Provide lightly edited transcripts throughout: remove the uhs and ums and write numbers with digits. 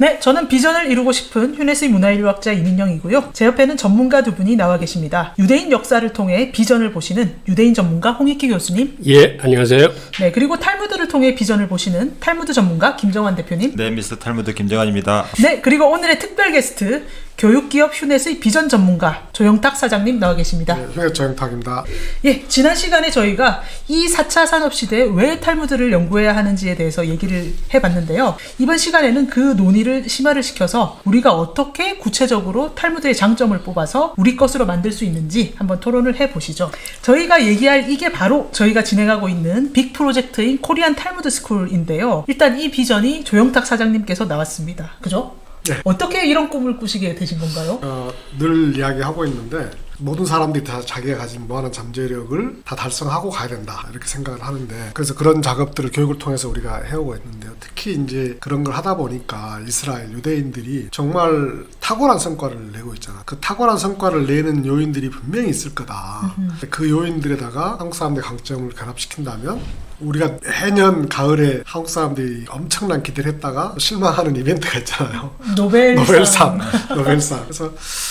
네, 저는 비전을 이루고 싶은 휴네스의 문화인류학자 이민영이고요. 제 옆에는 전문가 두 분이 나와 계십니다. 유대인 역사를 통해 비전을 보시는 유대인 전문가 홍익희 교수님. 예, 안녕하세요. 네, 그리고 탈무드를 통해 비전을 보시는 탈무드 전문가 김정환 대표님. 네, 미스터 탈무드 김정환입니다. 네, 그리고 오늘의 특별 게스트 교육기업 휴넷의 비전 전문가 조영탁 사장님 나와 계십니다. 네, 휴넷 조영탁입니다. 예, 지난 시간에 저희가 이 4차 산업시대에 왜 탈무드를 연구해야 하는지에 대해서 얘기를 해봤는데요. 이번 시간에는 그 논의를 심화를 시켜서 우리가 어떻게 구체적으로 탈무드의 장점을 뽑아서 우리 것으로 만들 수 있는지 한번 토론을 해보시죠. 저희가 얘기할 이게 바로 저희가 진행하고 있는 빅 프로젝트인 코리안 탈무드 스쿨인데요. 일단 이 비전이 조영탁 사장님께서 나왔습니다. 그죠? 네. 어떻게 이런 꿈을 꾸시게 되신 건가요? 늘 이야기하고 있는데 모든 사람들이 다 자기가 가진 무한한 잠재력을 다 달성하고 가야 된다 이렇게 생각을 하는데, 그래서 그런 작업들을 교육을 통해서 우리가 해오고 있는데요. 특히 이제 그런 걸 하다 보니까 이스라엘 유대인들이 정말 탁월한 성과를 내고 있잖아. 그 탁월한 성과를 내는 요인들이 분명히 있을 거다. 그 요인들에다가 한국 사람들의 강점을 결합시킨다면 우리가 매년 가을에 한국 사람들이 엄청난 기대를 했다가 실망하는 이벤트가 있잖아요. 노벨상. 그래서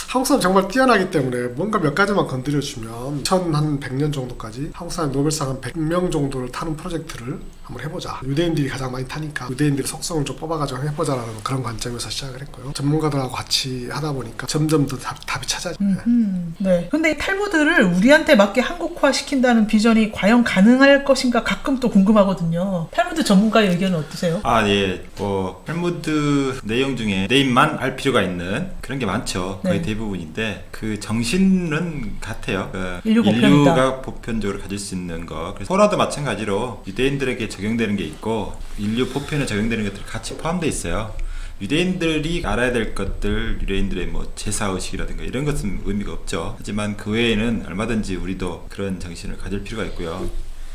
한국 사람 정말 뛰어나기 때문에 뭔가 몇 가지만 건드려주면 2100년 정도까지 한국 사람 노벨상 한 100명 정도를 타는 프로젝트를 한번 해보자. 유대인들이 가장 많이 타니까 유대인들의 속성을 좀 뽑아가지고 해보자라는 그런 관점에서 시작을 했고요. 전문가들하고 같이 하다 보니까 점점 더 답이 찾아지죠. 네. 근데 탈무드를 우리한테 맞게 한국화 시킨다는 비전이 과연 가능할 것인가 가끔 또 궁금하거든요. 탈무드 전문가의 의견은 어떠세요? 예. 탈무드 내용 중에 네임만 알 필요가 있는 그런 게 많죠. 거의 네. 대부분인데 그 정신은 같아요. 인류 보편이다. 인류가 보편적으로 가질 수 있는 거. 그래서 토라도 마찬가지로 유대인들에게 적용되는 게 있고 인류 보편에 적용되는 것들이 같이 포함되어 있어요. 유대인들이 알아야 될 것들, 유대인들의 뭐 제사의식이라든가 이런 것은 의미가 없죠. 하지만 그 외에는 얼마든지 우리도 그런 정신을 가질 필요가 있고요.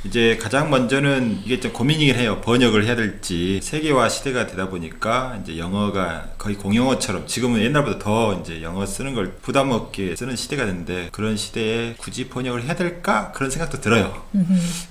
이제 가장 먼저는 이게 좀 고민이긴 해요. 번역을 해야 될지. 세계화 시대가 되다 보니까 이제 영어가 거의 공용어처럼, 지금은 옛날보다 더 이제 영어 쓰는 걸 부담 없게 쓰는 시대가 됐는데, 그런 시대에 굳이 번역을 해야 될까? 그런 생각도 들어요.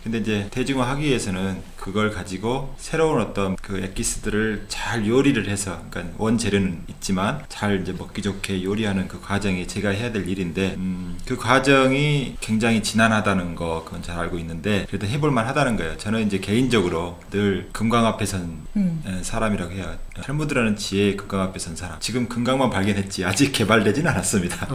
근데 이제 대중화하기 위해서는 그걸 가지고 새로운 어떤 그 엑기스들을 잘 요리를 해서, 그러니까 원재료는 있지만 잘 이제 먹기 좋게 요리하는 그 과정이 제가 해야 될 일인데, 그 과정이 굉장히 지난하다는 거 그건 잘 알고 있는데 그래도 해볼만 하다는 거예요. 저는 이제 개인적으로 늘 금강 앞에 선 사람이라고 해요. 탈무드라는 지혜의 금강 앞에 선 사람. 지금 금강만 발견했지 아직 개발되진 않았습니다.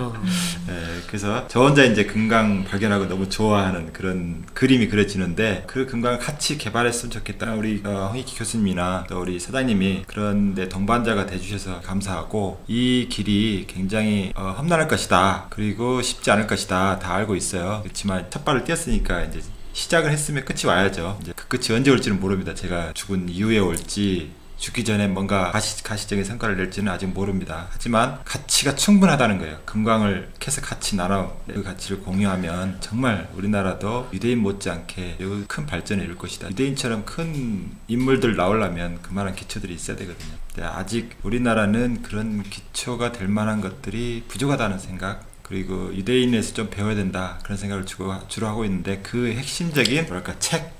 그래서 저 혼자 이제 금강 발견하고 너무 좋아하는 그런 그림이 그려지는데, 그 금강을 같이 개발했으면 좋겠다. 우리 홍익희 교수님이나 또 우리 사장님이 그런데 동반자가 돼주셔서 감사하고, 이 길이 굉장히 험난할 것이다. 그리고 쉽지 않을 것이다. 다 알고 있어요. 그렇지만 첫 발을 띄었으니까 이제 시작을 했으면 끝이 와야죠. 이제 그 끝이 언제 올지는 모릅니다. 제가 죽은 이후에 올지, 죽기 전에 뭔가 가시적인 성과를 낼지는 아직 모릅니다. 하지만 가치가 충분하다는 거예요. 금강을 캐서 같이 나눠 그 가치를 공유하면 정말 우리나라도 유대인 못지않게 큰 발전을 이룰 것이다. 유대인처럼 큰 인물들 나오려면 그만한 기초들이 있어야 되거든요. 근데 아직 우리나라는 그런 기초가 될 만한 것들이 부족하다는 생각, 그리고 유대인에서 좀 배워야 된다, 그런 생각을 주로 하고 있는데, 그 핵심적인 책,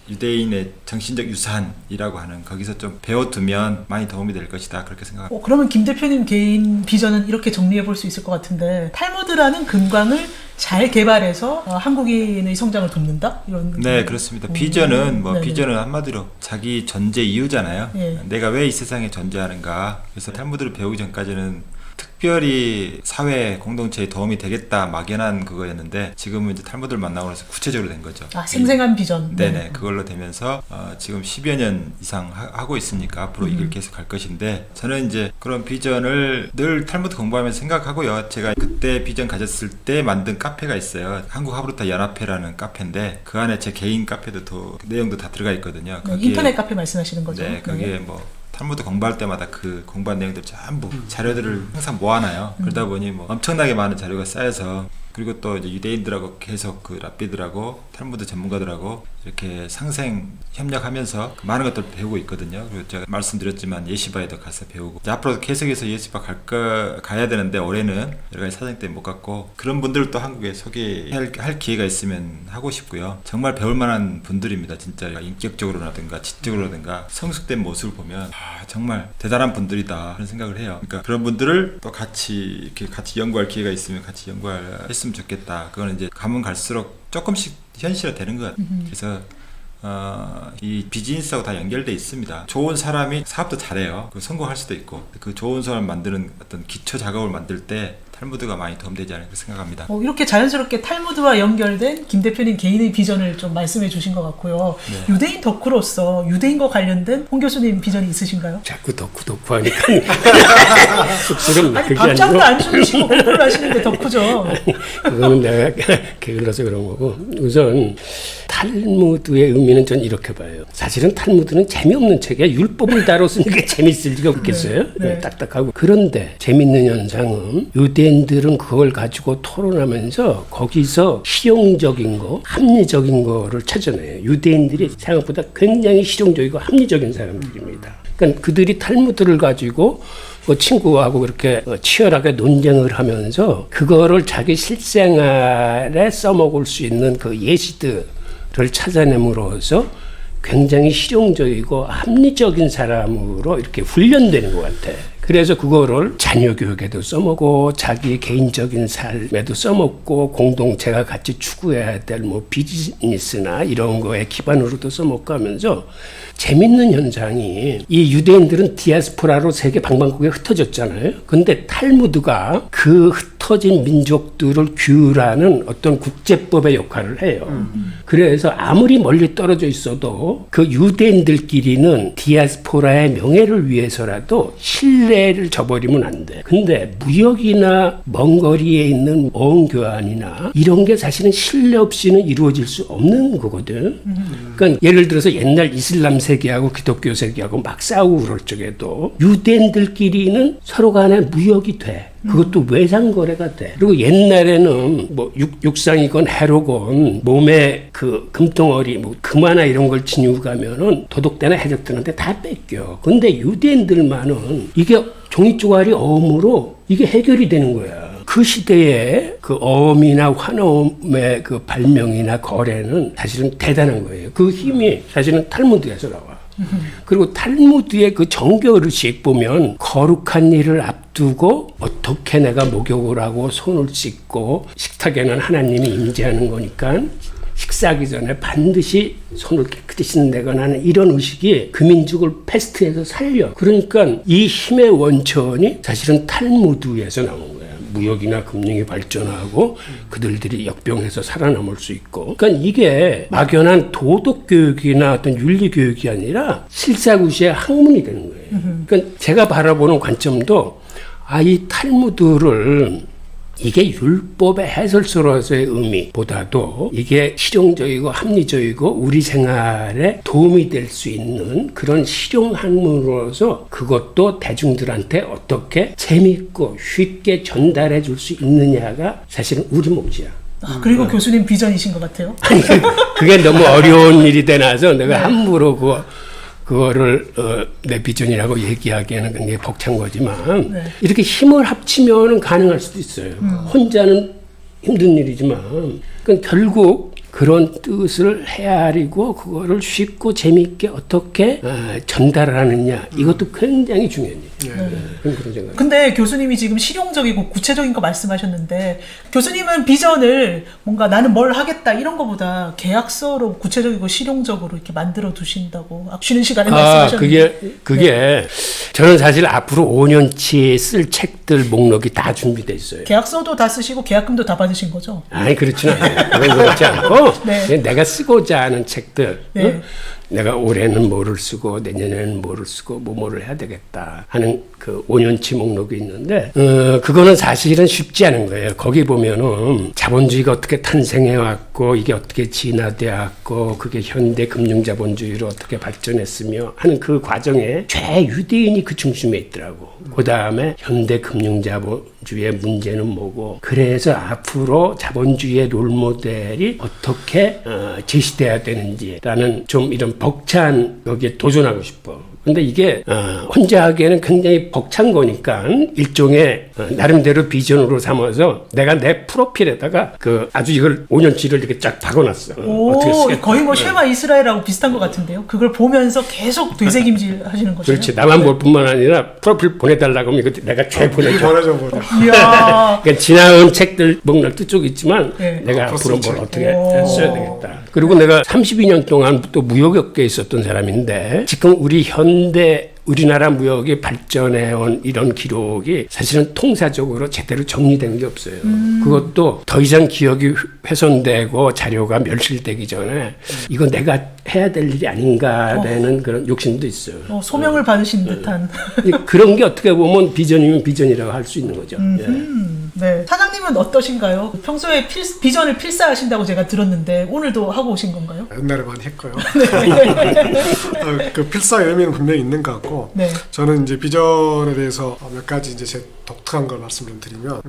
유대인의 정신적 유산이라고 하는 거기서 좀 배워두면 많이 도움이 될 것이다, 그렇게 생각합니다. 그러면 김 대표님 개인 비전은 이렇게 정리해 볼 수 있을 것 같은데, 탈무드라는 금강을 잘 개발해서 한국인의 성장을 돕는다? 이런. 네, 그렇습니다. 비전은 네네. 비전은 한마디로 자기 존재 이유잖아요. 예. 내가 왜 이 세상에 존재하는가. 그래서 탈무드를 배우기 전까지는 특별히 사회 공동체에 도움이 되겠다 막연한 그거였는데, 지금은 이제 탈무드를 만나고 나서 구체적으로 된 거죠. 생생한 비전. 네네. 그걸로 되면서 지금 10여 년 이상 하고 있으니까 앞으로 이걸 계속 갈 것인데, 저는 이제 그런 비전을 늘 탈무드 공부하면서 생각하고요. 제가 그때 비전 가졌을 때 만든 카페가 있어요. 한국 하브루타 연합회라는 카페인데, 그 안에 제 개인 카페도 내용도 다 들어가 있거든요. 네, 인터넷 카페 말씀하시는 거죠? 네, 거기에 탈무드 공부할 때마다 그 공부한 내용들 전부 자료들을 항상 모아놔요. 그러다 보니 엄청나게 많은 자료가 쌓여서 그리고 또 이제 유대인들하고 계속 그 랍비들하고 탈무드 전문가들하고 이렇게 상생 협력하면서 많은 것들 배우고 있거든요. 그리고 제가 말씀드렸지만 예시바에도 가서 배우고 이제 앞으로 계속해서 예시바 가야 되는데 올해는 여러 가지 사정 때문에 못 갔고 그런 분들을 또 한국에 소개할 기회가 있으면 하고 싶고요. 정말 배울 만한 분들입니다. 진짜 인격적으로라든가 지적으로라든가 성숙된 모습을 보면 정말 대단한 분들이다 그런 생각을 해요. 그러니까 그런 분들을 또 같이 이렇게 같이 연구할 기회가 있으면 같이 연구했으면 좋겠다. 그거는 이제 가면 갈수록 조금씩 현실화 되는 것 같아요. 그래서 이 비즈니스하고 다 연결돼 있습니다. 좋은 사람이 사업도 잘해요. 성공할 수도 있고 그 좋은 사람 만드는 어떤 기초 작업을 만들 때 탈무드가 많이 도움되지 않을까 생각합니다. 이렇게 자연스럽게 탈무드와 연결된 김 대표님 개인의 비전을 좀 말씀해 주신 것 같고요. 네. 유대인 덕후로서 유대인과 관련된 홍 교수님 비전이 있으신가요? 자꾸 덕후 하니까 쑥스럽네. 아니 밥장도 안 주무시고 공부를 하시는데 덕후죠. 그거는 내가 게을러서 그런 거고 우선 탈무드의 의미는 전 이렇게 봐요. 사실은 탈무드는 재미없는 책이야. 율법을 다뤘으니까 재밌을 리가 없겠어요. 네. 딱딱하고. 그런데 재밌는 현상은 유대인들은 그걸 가지고 토론하면서 거기서 실용적인 거, 합리적인 거를 찾아내요. 유대인들이 생각보다 굉장히 실용적이고 합리적인 사람들입니다. 그러니까 그들이 탈무드를 가지고 친구하고 그렇게 치열하게 논쟁을 하면서 그거를 자기 실생활에 써먹을 수 있는 그 예시들을 찾아냄으로써 굉장히 실용적이고 합리적인 사람으로 이렇게 훈련되는 것 같아. 그래서 그거를 자녀 교육에도 써먹고 자기 개인적인 삶에도 써먹고 공동체가 같이 추구해야 될 뭐 비즈니스나 이런 거에 기반으로도 써먹고 하면서 재밌는 현상이 이 유대인들은 디아스포라로 세계 방방곡에 흩어졌잖아요. 근데 탈무드가 그 흩어진 민족들을 규율하는 어떤 국제법의 역할을 해요. 그래서 아무리 멀리 떨어져 있어도 그 유대인들끼리는 디아스포라의 명예를 위해서라도 신뢰를 저버리면 안 돼. 근데 무역이나 먼 거리에 있는 어음 교환이나 이런 게 사실은 신뢰 없이는 이루어질 수 없는 거거든. 그러니까 예를 들어서 옛날 이슬람 세계하고 기독교 세계하고 막 싸우고 그럴 적에도 유대인들끼리는 서로 간에 무역이 돼. 그것도 외상거래가 돼. 그리고 옛날에는 뭐 육상이건 해로건 몸에 그 금덩어리 뭐 금화나 이런 걸 지니고 가면은 도둑대나 해적들한테 다 뺏겨. 근데 유대인들만은 이게 종이 쪼가리 어음으로 이게 해결이 되는 거야. 그 시대에 그 어음이나 환어음의 그 발명이나 거래는 사실은 대단한 거예요. 그 힘이 사실은 탈무드에서 나와. 그리고 탈무드의 그 정교 의식 보면 거룩한 일을 앞두고 어떻게 내가 목욕을 하고 손을 씻고 식탁에는 하나님이 임재하는 거니까 식사하기 전에 반드시 손을 깨끗이 씻는다거나 하는 이런 의식이 그 민족을 패스트해서 살려. 그러니까 이 힘의 원천이 사실은 탈무드에서 나온 거야. 무역이나 금융이 발전하고 그들이 역병해서 살아남을 수 있고. 그러니까 이게 막연한 도덕 교육이나 어떤 윤리 교육이 아니라 실사구시의 학문이 되는 거예요. 그러니까 제가 바라보는 관점도 이 탈무드를 이게 율법의 해설서로서의 의미보다도 이게 실용적이고 합리적이고 우리 생활에 도움이 될 수 있는 그런 실용학문으로서 그것도 대중들한테 어떻게 재미있고 쉽게 전달해 줄 수 있느냐가 사실은 우리 몫이야. 그리고 교수님 비전이신 것 같아요. 아니, 그게 너무 어려운 일이 되나서 내가 함부로 그거를 내 비전이라고 얘기하기에는 굉장히 벅찬 거지만 이렇게 힘을 합치면 가능할 수도 있어요. 혼자는 힘든 일이지만 그러니까 결국 그런 뜻을 헤아리고 그거를 쉽고 재미있게 어떻게 전달하느냐 이것도 굉장히 중요한 일이에요. 그런 생각. 근데 교수님이 지금 실용적이고 구체적인 거 말씀하셨는데 교수님은 비전을 뭔가 나는 뭘 하겠다 이런 거보다 계약서로 구체적이고 실용적으로 이렇게 만들어 두신다고 쉬는 시간에 말씀하셨는데 그게 저는 사실 앞으로 5년치 쓸 책들 목록이 다 준비돼 있어요. 계약서도 다 쓰시고 계약금도 다 받으신 거죠? 아니 그렇지는 않아요. 그런 그렇지 않고 네. 내가 쓰고자 하는 책들 네. 내가 올해는 뭐를 쓰고 내년에는 뭐를 쓰고 뭐를 해야 되겠다 하는 그 5년치 목록이 있는데 그거는 사실은 쉽지 않은 거예요. 거기 보면은 자본주의가 어떻게 탄생해 왔고 이게 어떻게 진화돼 왔고 그게 현대 금융자본주의로 어떻게 발전했으며 하는 그 과정에 최유대인이 그 중심에 있더라고. 그 다음에 현대 금융자본 자본주의의 문제는 뭐고 그래서 앞으로 자본주의의 롤모델이 어떻게 제시돼야 되는지라는 좀 이런 벅찬 여기에 도전하고 싶어. 근데 이게 혼자 하기에는 굉장히 벅찬 거니까 일종의 나름대로 비전으로 삼아서 내가 내 프로필에다가 그 아주 이걸 5년치를 이렇게 쫙 박아놨어. 어떻게 쓰겠다. 거의 뭐 쉐마 이스라엘하고 비슷한 것 같은데요. 그걸 보면서 계속 되새김질 하시는 거죠. 그렇지. 나만 볼 뿐만 아니라 프로필 보내달라고 하면 이거 내가 쫙 보내줘. 보내줘. 이야. 그러니까 지나온 책들 목록도 쭉 있지만 네. 내가 앞으로 뭘 어떻게 오. 써야 되겠다. 그리고 내가 32년 동안 또 무역업계에 있었던 사람인데 지금 우리 현대 우리나라 무역이 발전해온 이런 기록이 사실은 통사적으로 제대로 정리된 게 없어요. 그것도 더 이상 기억이 훼손되고 자료가 멸실되기 전에 이거 내가 해야 될 일이 아닌가라는 그런 욕심도 있어요. 소명을 받으신 듯한. 그런 게 어떻게 보면 비전이면 비전이라고 할 수 있는 거죠. 예. 네. 사장님은 어떠신가요? 평소에 비전을 필사하신다고 제가 들었는데 오늘도 하고 오신 건가요? 옛날에 많이 했고요. 그 필사 의미는 분명히 있는 것 같고 네. 저는 이제 비전에 대해서 몇 가지 이제 제 독특한 걸 말씀을 드리면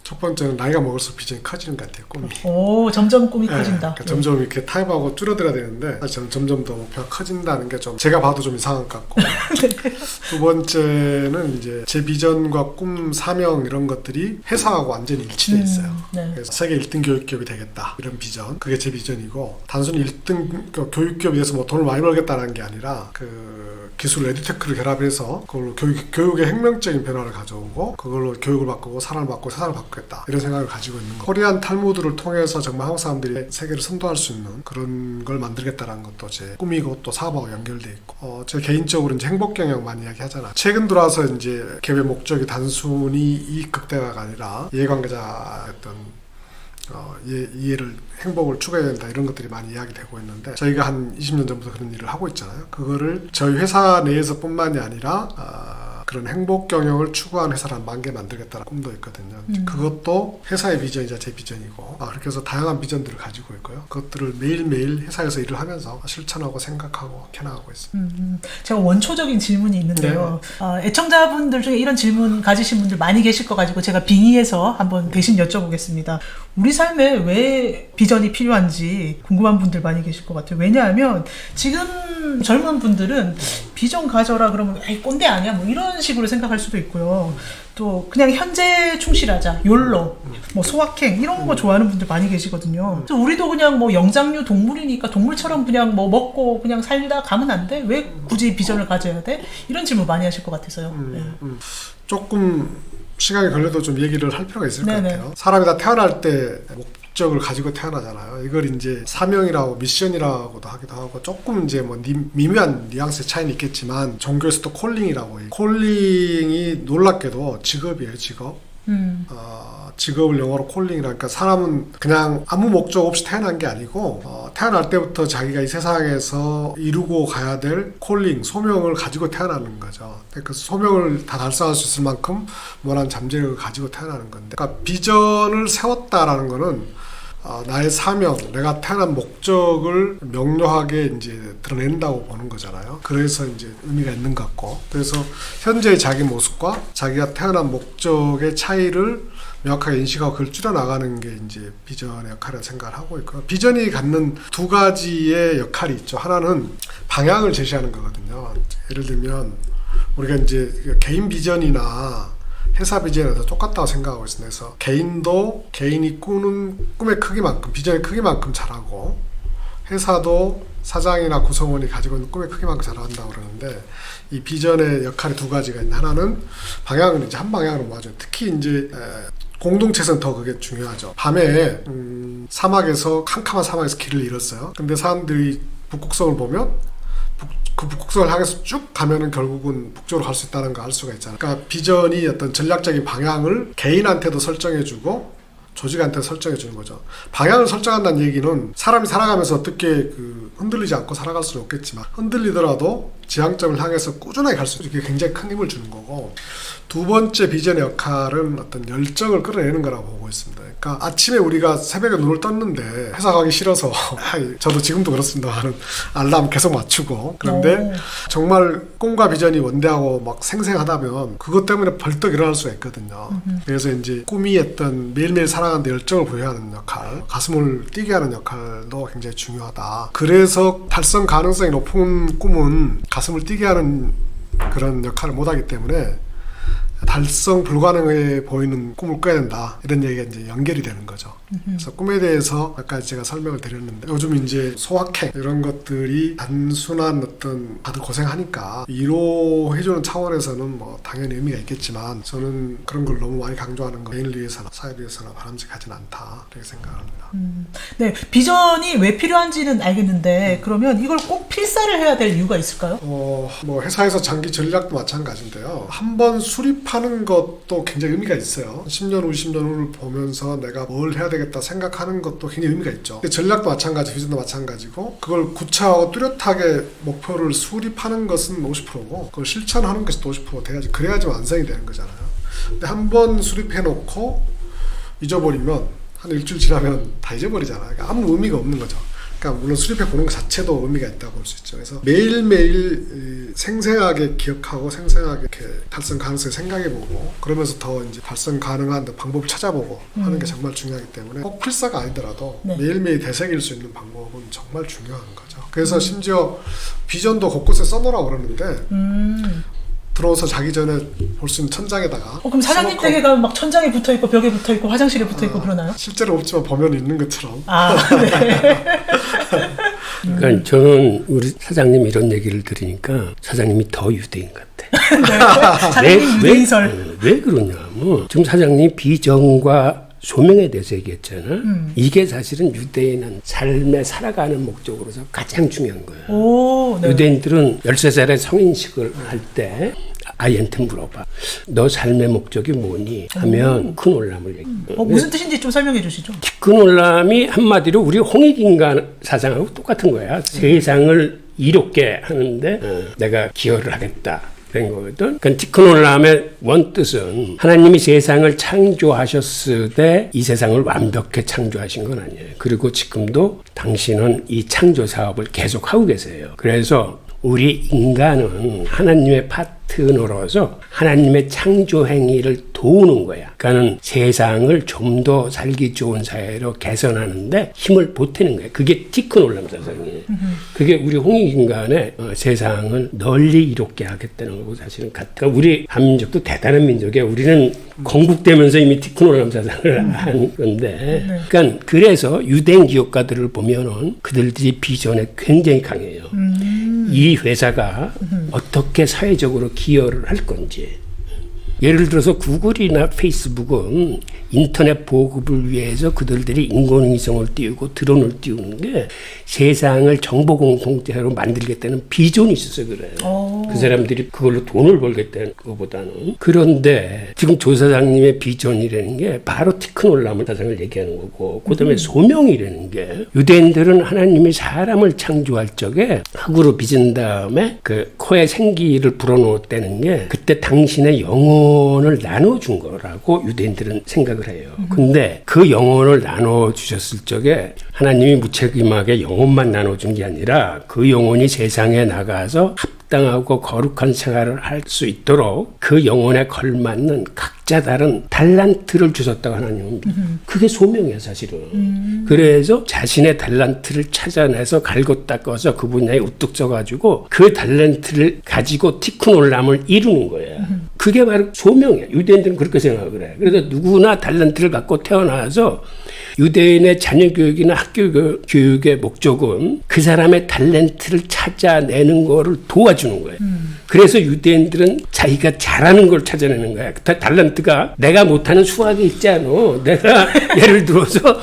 첫 번째는 나이가 먹을수록 비전이 커지는 것 같아요. 꿈이. 오, 점점 꿈이 네, 커진다. 그러니까 점점 이렇게 타협하고 줄어들어야 되는데 사실 저는 점점 더 목표가 커진다는 게 좀 제가 봐도 좀 이상한 것 같고 두 번째는 이제 제 비전과 꿈, 사명 이런 것들이 회사하고 완전히 일치돼 있어요. 네. 그래서 세계 1등 교육기업이 되겠다 이런 비전 그게 제 비전이고 단순히 1등 교육기업이 돼서 뭐 돈을 많이 벌겠다는 게 아니라 그 기술 에듀테크를 결합해서 그걸로 교육의 혁명적인 변화를 가져오고 그걸로 교육을 바꾸고 사람을 바꾸고 세상을 바꾸겠다 이런 생각을 가지고 있는 거. 코리안 탈무드를 통해서 정말 한국 사람들이 세계를 선도할 수 있는 그런 걸 만들겠다라는 것도 제 꿈이고 또 사업하고 연결돼 있고 제 개인적으로 이제 행복 경영 많이 이야기하잖아. 최근 들어와서 이제 기업의 목적이 단순히 이익 극대화가 아니라 이해관계자 어떤 이해를 행복을 추구해야 된다 이런 것들이 많이 이야기되고 있는데 저희가 한 20년 전부터 그런 일을 하고 있잖아요. 그거를 저희 회사 내에서뿐만이 아니라 그런 행복 경영을 추구하는 회사를 한 10,000개 만들겠다는 꿈도 있거든요. 그것도 회사의 비전이자 제 비전이고 그렇게 해서 다양한 비전들을 가지고 있고요. 그것들을 매일매일 회사에서 일을 하면서 실천하고 생각하고 켜나가고 있습니다. 제가 원초적인 질문이 있는데요. 애청자분들 중에 이런 질문 가지신 분들 많이 계실 거 가지고 제가 빙의해서 한번 대신 여쭤보겠습니다. 우리 삶에 왜 비전이 필요한지 궁금한 분들 많이 계실 것 같아요. 왜냐하면 지금 젊은 분들은 비전 가져라 그러면 에이 꼰대 아니야 뭐 이런 식으로 생각할 수도 있고요. 또 그냥 현재 충실하자 욜로 뭐 소확행 이런 거 좋아하는 분들 많이 계시거든요. 그래서 우리도 그냥 뭐 영장류 동물이니까 동물처럼 그냥 뭐 먹고 그냥 살다 가면 안 돼? 왜 굳이 비전을 가져야 돼? 이런 질문 많이 하실 것 같아서요. 네. 조금 시간이 걸려도 좀 얘기를 할 필요가 있을 네네. 것 같아요. 사람이 다 태어날 때 목적을 가지고 태어나잖아요. 이걸 이제 사명이라고 미션이라고도 하기도 하고 조금 이제 뭐 미묘한 뉘앙스의 차이는 있겠지만 종교에서도 콜링이라고 해요. 콜링이 놀랍게도 직업이에요. 직업. 직업을 영어로 콜링이라 그러니까 사람은 그냥 아무 목적 없이 태어난 게 아니고 태어날 때부터 자기가 이 세상에서 이루고 가야 될 콜링, 소명을 가지고 태어나는 거죠. 그 소명을 다 달성할 수 있을 만큼 원하는 잠재력을 가지고 태어나는 건데 그러니까 비전을 세웠다라는 거는 나의 사명, 내가 태어난 목적을 명료하게 이제 드러낸다고 보는 거잖아요. 그래서 이제 의미가 있는 것 같고, 그래서 현재의 자기 모습과 자기가 태어난 목적의 차이를 명확하게 인식하고 그걸 줄여나가는 게 이제 비전의 역할이라고 생각을 하고 있고요. 비전이 갖는 두 가지의 역할이 있죠. 하나는 방향을 제시하는 거거든요. 예를 들면 우리가 이제 개인 비전이나 회사 비전에서 똑같다고 생각하고 있습니다. 그래서 개인도 개인이 꾸는 꿈의 크기만큼 비전의 크기만큼 잘하고 회사도 사장이나 구성원이 가지고 있는 꿈의 크기만큼 잘한다고 그러는데 이 비전의 역할이 두 가지가 있는데 하나는 방향을 이제 한 방향으로 모아줘요. 특히 이제 공동체에서는 더 그게 중요하죠. 밤에 사막에서 캄캄한 사막에서 길을 잃었어요. 근데 사람들이 북극성을 보면 그 북극성을 향해서 쭉 가면은 결국은 북쪽으로 갈 수 있다는 거 알 수가 있잖아요. 그러니까 비전이 어떤 전략적인 방향을 개인한테도 설정해주고 조직한테 설정해주는 거죠. 방향을 설정한다는 얘기는 사람이 살아가면서 어떻게 흔들리지 않고 살아갈 수는 없겠지만 흔들리더라도 지향점을 향해서 꾸준하게 갈 수 있게 굉장히 큰 힘을 주는 거고, 두 번째 비전의 역할은 어떤 열정을 끌어내는 거라고 보고 있습니다. 그러니까 아침에 우리가 새벽에 눈을 떴는데 회사 가기 싫어서 저도 지금도 그렇습니다만 알람 계속 맞추고, 그런데 정말 꿈과 비전이 원대하고 막 생생하다면 그것 때문에 벌떡 일어날 수가 있거든요. 그래서 이제 꿈이 어떤 매일매일 살아가는데 열정을 부여하는 역할, 가슴을 뛰게 하는 역할도 굉장히 중요하다. 그래서 달성 가능성이 높은 꿈은 가슴을 뛰게 하는 그런 역할을 못하기 때문에 달성 불가능해 보이는 꿈을 꿔야 된다, 이런 얘기가 이제 연결이 되는 거죠. 그래서 꿈에 대해서 아까 제가 설명을 드렸는데, 요즘 이제 소확행 이런 것들이 단순한 어떤 다들 고생하니까 위로해주는 차원에서는 뭐 당연히 의미가 있겠지만, 저는 그런 걸 너무 많이 강조하는 거 개인을 위해서나 사회를 위해서나 바람직하진 않다, 이렇게 생각합니다. 네, 비전이 왜 필요한지는 알겠는데 그러면 이걸 꼭 필사를 해야 될 이유가 있을까요? 뭐 회사에서 장기 전략도 마찬가지인데요. 한번 수립하는 것도 굉장히 의미가 있어요. 10년 후, 20년 후를 보면서 내가 뭘 해야 되겠다 생각하는 것도 굉장히 의미가 있죠. 전략도 마찬가지, 비전도 마찬가지고, 그걸 구체화하고 뚜렷하게 목표를 수립하는 것은 50%고 그걸 실천하는 것이 또 50% 돼야지, 그래야지 완성이 되는 거잖아요. 근데 한번 수립해놓고 잊어버리면 한 일주일 지나면 다 잊어버리잖아요. 그러니까 아무 의미가 없는 거죠. 그러니까 물론 수립해 보는 것 자체도 의미가 있다고 볼 수 있죠. 그래서 매일매일 생생하게 기억하고 생생하게 이렇게 달성 가능성을 생각해보고, 그러면서 더 이제 달성 가능한 방법을 찾아보고 하는 게 정말 중요하기 때문에 꼭 필사가 아니더라도 매일매일 되새길 수 있는 방법은 정말 중요한 거죠. 그래서 심지어 비전도 곳곳에 써놓으라고 그러는데 들어와서 자기 전에 볼 수 있는 천장에다가 그럼 사장님 댁에 가면 막 천장에 붙어있고 벽에 붙어있고 화장실에 붙어있고 그러나요? 실제로 없지만 보면 있는 것처럼. 네. 그러니까 저는 우리 사장님 이런 얘기를 들으니까 사장님이 더 유대인 같아. 네. 사장님 유대인설. 왜 그러냐면 지금 사장님 비전과 소명에 대해서 얘기했잖아. 이게 사실은 유대인은 삶에 살아가는 목적으로서 가장 중요한 거예요. 오, 네. 유대인들은 13살에 성인식을 할 때 아이한테 물어봐. 너 삶의 목적이 뭐니? 하면 티크놀람을 얘기해. 무슨 뜻인지 좀 설명해 주시죠. 티크놀람이 한마디로 우리 홍익인간 사상하고 똑같은 거야. 세상을 이롭게 하는데 내가 기여를 하겠다. 된 거거든. 그러니까 티크놀람의 원뜻은 하나님이 세상을 창조하셨을 때 이 세상을 완벽히 창조하신 건 아니에요. 그리고 지금도 당신은 이 창조 사업을 계속하고 계세요. 그래서 우리 인간은 하나님의 파트너로서 하나님의 창조 행위를 도우는 거야. 그러니까는 세상을 좀 더 살기 좋은 사회로 개선하는데 힘을 보태는 거야. 그게 티크놀람 사상이에요. 그게 우리 홍익인간의 세상을 널리 이롭게 하겠다는 거고 사실은 같아. 그러니까 우리 한민족도 대단한 민족이에요. 우리는 건국되면서 이미 티크놀람 사상을 한 건데. 그러니까 그래서 유대인 기업가들을 보면은 그들이 비전에 굉장히 강해요. 이 회사가 어떻게 사회적으로 기여를 할 건지. 예를 들어서 구글이나 페이스북은 인터넷 보급을 위해서 그들이 인공위성을 띄우고 드론을 띄우는 게 세상을 정보 공동체로 만들겠다는 비전이 있어서 그래요. 그 사람들이 그걸로 돈을 벌겠다는 것보다는. 그런데 지금 조 사장님의 비전이라는 게 바로 티크놀람 사상을 얘기하는 거고, 그 다음에 소명이라는 게 유대인들은 하나님이 사람을 창조할 적에 흙으로 빚은 다음에 그 코에 생기를 불어넣었다는 게 그때 당신의 영혼을 나눠준 거라고 유대인들은 생각을 해요. 근데 그 영혼을 나눠주셨을 적에 하나님이 무책임하게 영혼만 나눠준 게 아니라 그 영혼이 세상에 나가서 합당하고 거룩한 생활을 할 수 있도록 그 영혼에 걸맞는 각자 다른 달란트를 주셨다고 하나님은 그게 소명이에요 사실은. 그래서 자신의 달란트를 찾아내서 갈고 닦아서 그 분야에 우뚝 서가지고 그 달란트를 가지고 티크놀람을 이루는 거예요. 그게 바로 소명이에요. 유대인들은 그렇게 생각을 해요. 그래서 누구나 달란트를 갖고 태어나서 유대인의 자녀 교육이나 학교 교육의 목적은 그 사람의 탤런트를 찾아내는 거를 도와주는 거예요. 그래서 유대인들은 자기가 잘하는 걸 찾아내는 거야. 달란트가 내가 못하는 수학이 있지 않아. 내가 예를 들어서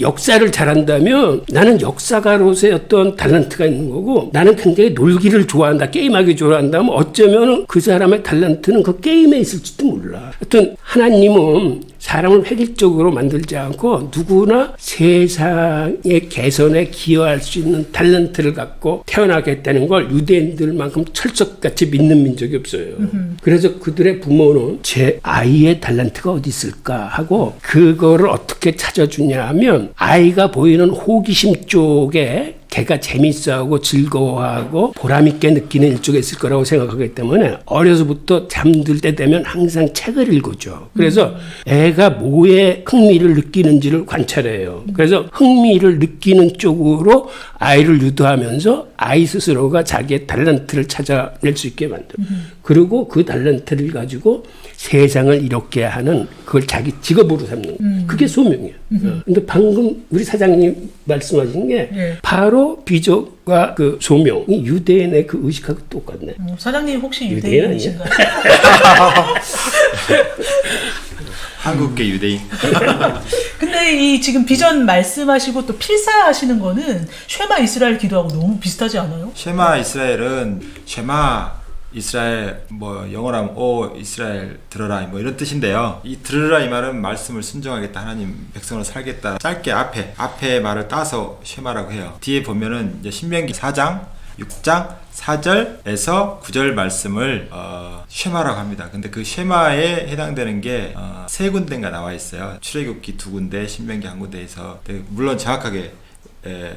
역사를 잘한다면 나는 역사가로서의 어떤 달란트가 있는 거고 나는 굉장히 놀기를 좋아한다. 게임하기 좋아한다면 어쩌면 그 사람의 달란트는 그 게임에 있을지도 몰라. 하여튼 하나님은 사람을 획일적으로 만들지 않고 누구나 세상의 개선에 기여할 수 있는 달란트를 갖고 태어나겠다는 걸 유대인들만큼 철석같이 믿는 민족이 없어요. 그래서 그들의 부모는 제 아이의 달란트가 어디 있을까 하고 그거를 어떻게 찾아주냐 하면 아이가 보이는 호기심 쪽에 걔가 재밌어하고 즐거워하고 보람있게 느끼는 일쪽에 있을 거라고 생각하기 때문에 어려서부터 잠들 때 되면 항상 책을 읽어줘. 그래서 애가 뭐에 흥미를 느끼는지를 관찰해요. 그래서 흥미를 느끼는 쪽으로 아이를 유도하면서 아이 스스로가 자기의 달란트를 찾아낼 수 있게 만들어. 그리고 그 달란트를 가지고 세상을 이롭게 하는 그걸 자기 직업으로 삼는 거예요. 그게 소명이에요. 근데 방금 우리 사장님 말씀하신 게 바로 비전과 그 소명이 유대인의 그 의식하고 똑같네. 사장님 혹시 유대인 유대인이신가요? 한국계 유대인. 근데 이 지금 비전 말씀하시고 또 필사하시는 거는 쉐마 이스라엘 기도하고 너무 비슷하지 않아요? 쉐마 이스라엘은 쉐마 이스라엘 뭐 영어로 하면 오 이스라엘 들어라 뭐 이런 뜻인데요. 이 들으라 이 말은 말씀을 순종하겠다 하나님 백성으로 살겠다 짧게 앞에 말을 따서 쉐마라고 해요. 뒤에 보면은 이제 신명기 4장 6장 4절에서 9절 말씀을 쉐마라고 합니다. 근데 그 쉐마에 해당되는 게 세 군데가 나와 있어요. 출애굽기 2군데, 신명기 1군데에서 물론 정확하게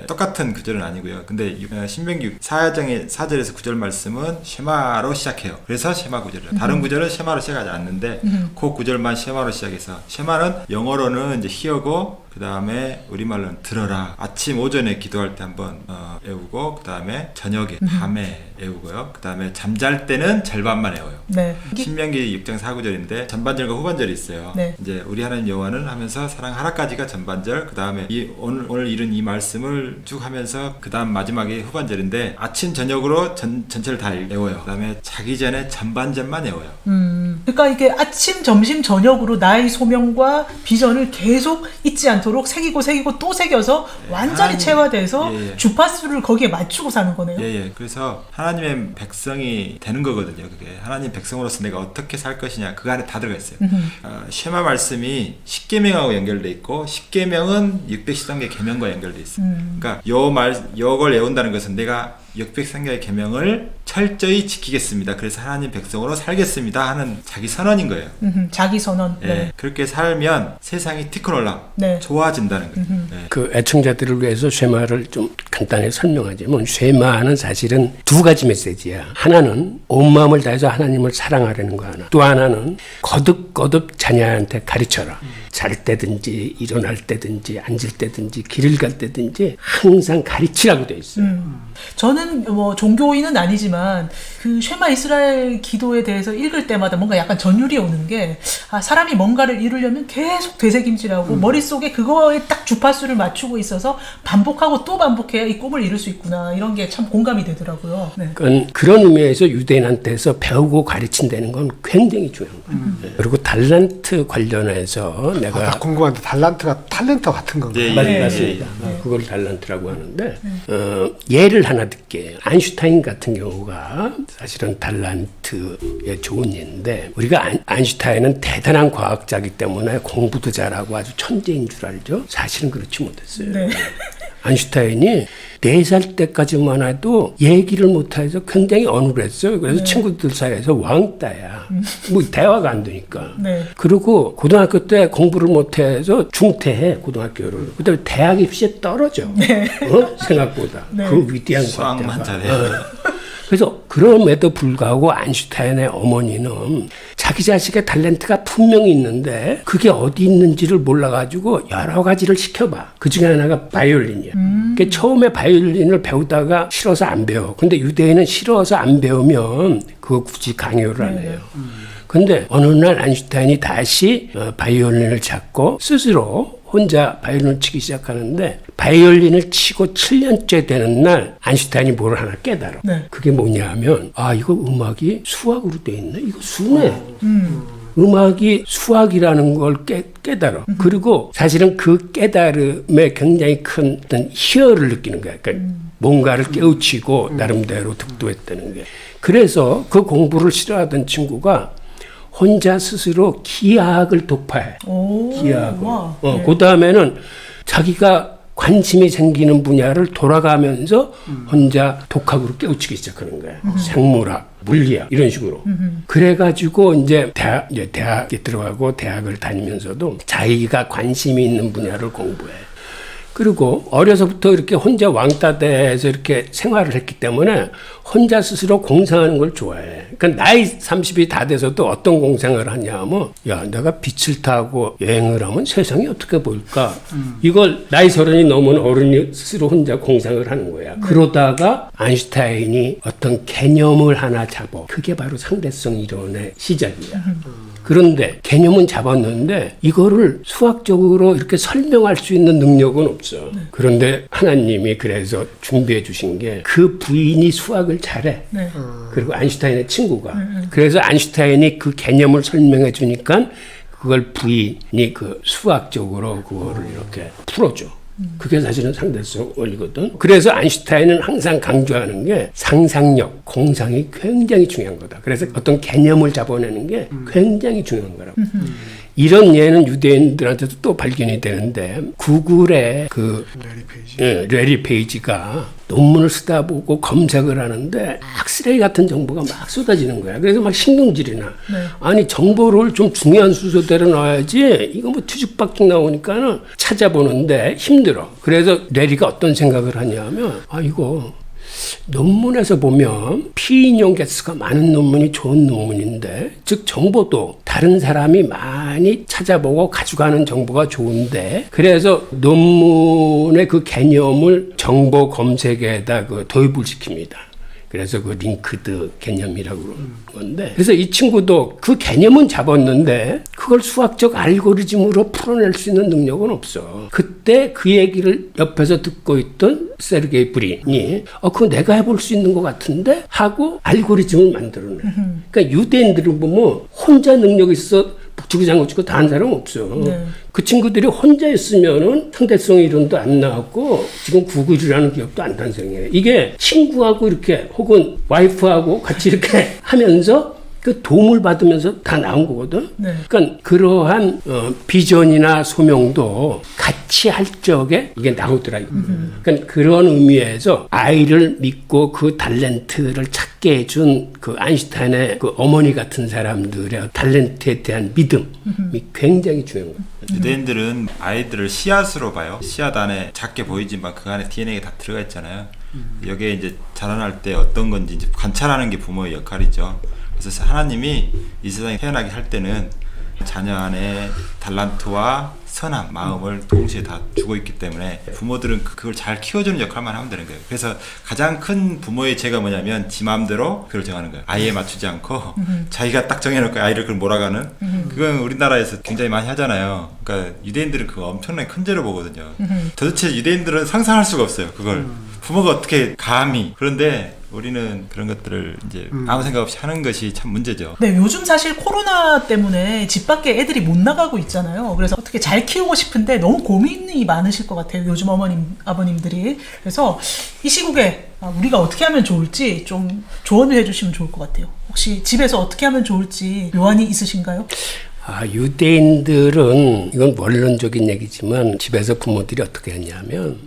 똑같은 구절은 아니고요. 근데 신명기 4장의 4절에서 9절 말씀은 쉐마로 시작해요. 그래서 쉐마 구절이에요. 다른 구절은 쉐마로 시작하지 않는데 그 구절만 쉐마로 시작해서 쉐마는 영어로는 이제 히어고 그 다음에 우리말로는 들어라. 아침 오전에 기도할 때 한번 외우고 그 다음에 저녁에 밤에 외우고요. 그 다음에 잠잘 때는 절반만 외워요. 네. 신명기 6장 4구절인데 전반절과 후반절이 있어요. 네. 이제 우리 하나님 여호와는 하면서 사랑하라까지가 전반절. 그 다음에 오늘 읽은 이 말씀을 쭉 하면서 그 다음 마지막이 후반절인데 아침 저녁으로 전체를 다 외워요. 그 다음에 자기 전에 전반절만 외워요. 그러니까 이게 아침, 점심, 저녁으로 나의 소명과 비전을 계속 잊지 않도록 새기고 또 새겨서 완전히 체화돼서 주파수를 거기에 맞추고 사는 거네요. 예. 그래서 하나님의 백성이 되는 거거든요. 그게 하나님 백성으로서 내가 어떻게 살 것이냐 그 안에 다 들어가 있어요. 쉐마 말씀이 십계명하고 연결돼 있고 십계명은 613개 계명과 연결돼 있어요. 그러니까 요걸 외운다는 것은 내가 613개의 계명을 철저히 지키겠습니다. 그래서 하나님 백성으로 살겠습니다 하는 자기 선언인 거예요. 자기 선언. 예, 네. 그렇게 살면 세상이 티끌올라 네. 좋아진다는 거예요. 예. 그 애청자들을 위해서 쉐마를 좀 간단히 설명하자면 쉐마는 사실은 두 가지 메시지야. 하나는 온 마음을 다해서 하나님을 사랑하려는 거 하나. 또 하나는 거듭 자녀한테 가르쳐라. 잘 때든지 일어날 때든지 앉을 때든지 길을 갈 때든지 항상 가르치라고 돼 있어요. 저는 뭐 종교인은 아니지만 그 쉐마 이스라엘 기도에 대해서 읽을 때마다 뭔가 약간 전율이 오는 게 사람이 뭔가를 이루려면 계속 되새김질하고 머릿속에 그거에 딱 주파수를 맞추고 있어서 반복하고 또 반복해야 이 꿈을 이룰 수 있구나 이런 게 참 공감이 되더라고요. 네. 그런 의미에서 유대인한테서 배우고 가르친다는 건 굉장히 중요한 거예요. 그리고 달란트 관련해서 내가 나 궁금한데 달란트가 탤런트 같은 건가요? 예. 맞습니다. 그걸 달란트라고 하는데 예를 하나 들게요. 아인슈타인 같은 경우가 사실은 달란트의 좋은 예인데 우리가 아인슈타인은 대단한 과학자이기 때문에 공부도 잘하고 아주 천재인 줄 알죠. 사실은 그렇지 못했어요. 네. 아인슈타인이 4살 때까지만 해도 얘기를 못해서 굉장히 어눌했어요. 그래서 친구들 사이에서 왕따야. 뭐 대화가 안 되니까. 네. 그리고 고등학교 때 공부를 못해서 중퇴해 고등학교를. 그다음에 대학 입시에 떨어져. 생각보다. 네. 그 위대한 수학만 과학자가. 잘해요. 그래서 그럼에도 불구하고 아인슈타인의 어머니는 자기 자식의 탤런트가 분명히 있는데 그게 어디 있는지를 몰라가지고 여러 가지를 시켜봐. 그중에 하나가 바이올린이야. 그러니까 처음에 바이올린을 배우다가 싫어서 안 배워. 근데 유대인은 싫어서 안 배우면 그거 굳이 강요를 안 해요. 근데 어느 날 아인슈타인이 다시 바이올린을 잡고 스스로 혼자 바이올린을 치기 시작하는데 바이올린을 치고 7년째 되는 날 아인슈타인이 뭘 하나 깨달아. 네. 그게 뭐냐면 이거 음악이 수학으로 돼 있네. 이거 수네. 음악이 수학이라는 걸 깨달아. 그리고 사실은 그 깨달음에 굉장히 큰 어떤 희열을 느끼는 거야. 그러니까 뭔가를 깨우치고 나름대로 득도했다는 게. 그래서 그 공부를 싫어하던 친구가 혼자 스스로 기하학을 독파해. 기하학을. 와. 그 다음에는 자기가 관심이 생기는 분야를 돌아가면서 혼자 독학으로 깨우치기 시작하는 거야. 생물학, 물리학 이런 식으로. 그래가지고 이제 대학에 들어가고 대학을 다니면서도 자기가 관심이 있는 분야를 공부해. 그리고 어려서부터 이렇게 혼자 왕따대에서 이렇게 생활을 했기 때문에 혼자 스스로 공상하는 걸 좋아해. 그러니까 나이 30이 다 돼서도 어떤 공상을 하냐면 내가 빛을 타고 여행을 하면 세상이 어떻게 보일까? 이걸 나이 30이 넘은 어른이 스스로 혼자 공상을 하는 거야. 그러다가 아인슈타인이 어떤 개념을 하나 잡아. 그게 바로 상대성 이론의 시작이야. 그런데 개념은 잡았는데 이거를 수학적으로 이렇게 설명할 수 있는 능력은 없어. 그런데 하나님이 그래서 준비해 주신 게 그 부인이 수학을 잘해. 네. 그리고 아인슈타인의 친구가. 그래서 아인슈타인이 그 개념을 설명해 주니까 그걸 부인이 그 수학적으로 그거를 이렇게 풀어줘. 그게 사실은 상대성 원리거든. 그래서 아인슈타인은 항상 강조하는 게 상상력, 공상이 굉장히 중요한 거다. 그래서 어떤 개념을 잡아내는 게 굉장히 중요한 거라고. 이런 예는 유대인들한테도 또 발견이 되는데 구글에 그 레리 페이지가 논문을 쓰다 보고 검색을 하는데 막 쓰레기 같은 정보가 막 쏟아지는 거야. 그래서 막 신경질이 나. 아니 정보를 좀 중요한 순서대로 넣어야지 이거 뭐 뒤죽박죽 나오니까는 찾아보는데 힘들어. 그래서 레리가 어떤 생각을 하냐면 이거 논문에서 보면 피인용 개수가 많은 논문이 좋은 논문인데, 즉 정보도 다른 사람이 많이 찾아보고 가져가는 정보가 좋은데, 그래서 논문의 그 개념을 정보 검색에다 그 도입을 시킵니다. 그래서 그 링크드 개념이라고 그러는 건데, 그래서 이 친구도 그 개념은 잡았는데 그걸 수학적 알고리즘으로 풀어낼 수 있는 능력은 없어. 그때 그 얘기를 옆에서 듣고 있던 세르게이 브린이 그거 내가 해볼 수 있는 것 같은데 하고 알고리즘을 만들어내. 그러니까 유대인들을 보면 혼자 능력이 있어 북치고 치고 다 한 사람은 없어. 네. 그 친구들이 혼자 있으면은 상대성 이론도 안 나왔고 지금 구글이라는 기업도 안 탄생해. 이게 친구하고 이렇게 혹은 와이프하고 같이 이렇게 하면서 그 도움을 받으면서 다 나온 거거든. 네. 그러니까 그러한 비전이나 소명도 같이 할 적에 이게 나오더라. 그러니까 그런 의미에서 아이를 믿고 그 탤런트를 찾게 해준 그 아인슈타인의 그 어머니 같은 사람들의 탤런트에 대한 믿음이 굉장히 중요한 거예요. 유대인들은 아이들을 씨앗으로 봐요. 씨앗 안에 작게 보이지만 그 안에 DNA가 다 들어가 있잖아요. 여기에 이제 자라날 때 어떤 건지 이제 관찰하는 게 부모의 역할이죠. 그래서 하나님이 이 세상에 태어나게 할 때는 자녀 안에 달란트와 선한 마음을 동시에 다 주고 있기 때문에 부모들은 그걸 잘 키워주는 역할만 하면 되는 거예요. 그래서 가장 큰 부모의 죄가 뭐냐면 지 마음대로 그걸 정하는 거예요. 아이에 맞추지 않고 자기가 딱 정해놓고 아이를 그걸 몰아가는. 그건 우리나라에서 굉장히 많이 하잖아요. 그러니까 유대인들은 그거 엄청나게 큰 죄로 보거든요. 도대체 유대인들은 상상할 수가 없어요. 그걸 부모가 어떻게 감히. 그런데 우리는 그런 것들을 이제 아무 생각 없이 하는 것이 참 문제죠. 네, 요즘 사실 코로나 때문에 집 밖에 애들이 못 나가고 있잖아요. 그래서 어떻게 잘 키우고 싶은데 너무 고민이 많으실 것 같아요. 요즘 어머님, 아버님들이. 그래서 이 시국에 우리가 어떻게 하면 좋을지 좀 조언을 해주시면 좋을 것 같아요. 혹시 집에서 어떻게 하면 좋을지 묘안이 있으신가요? 유대인들은 이건 원론적인 얘기지만 집에서 부모들이 어떻게 했냐면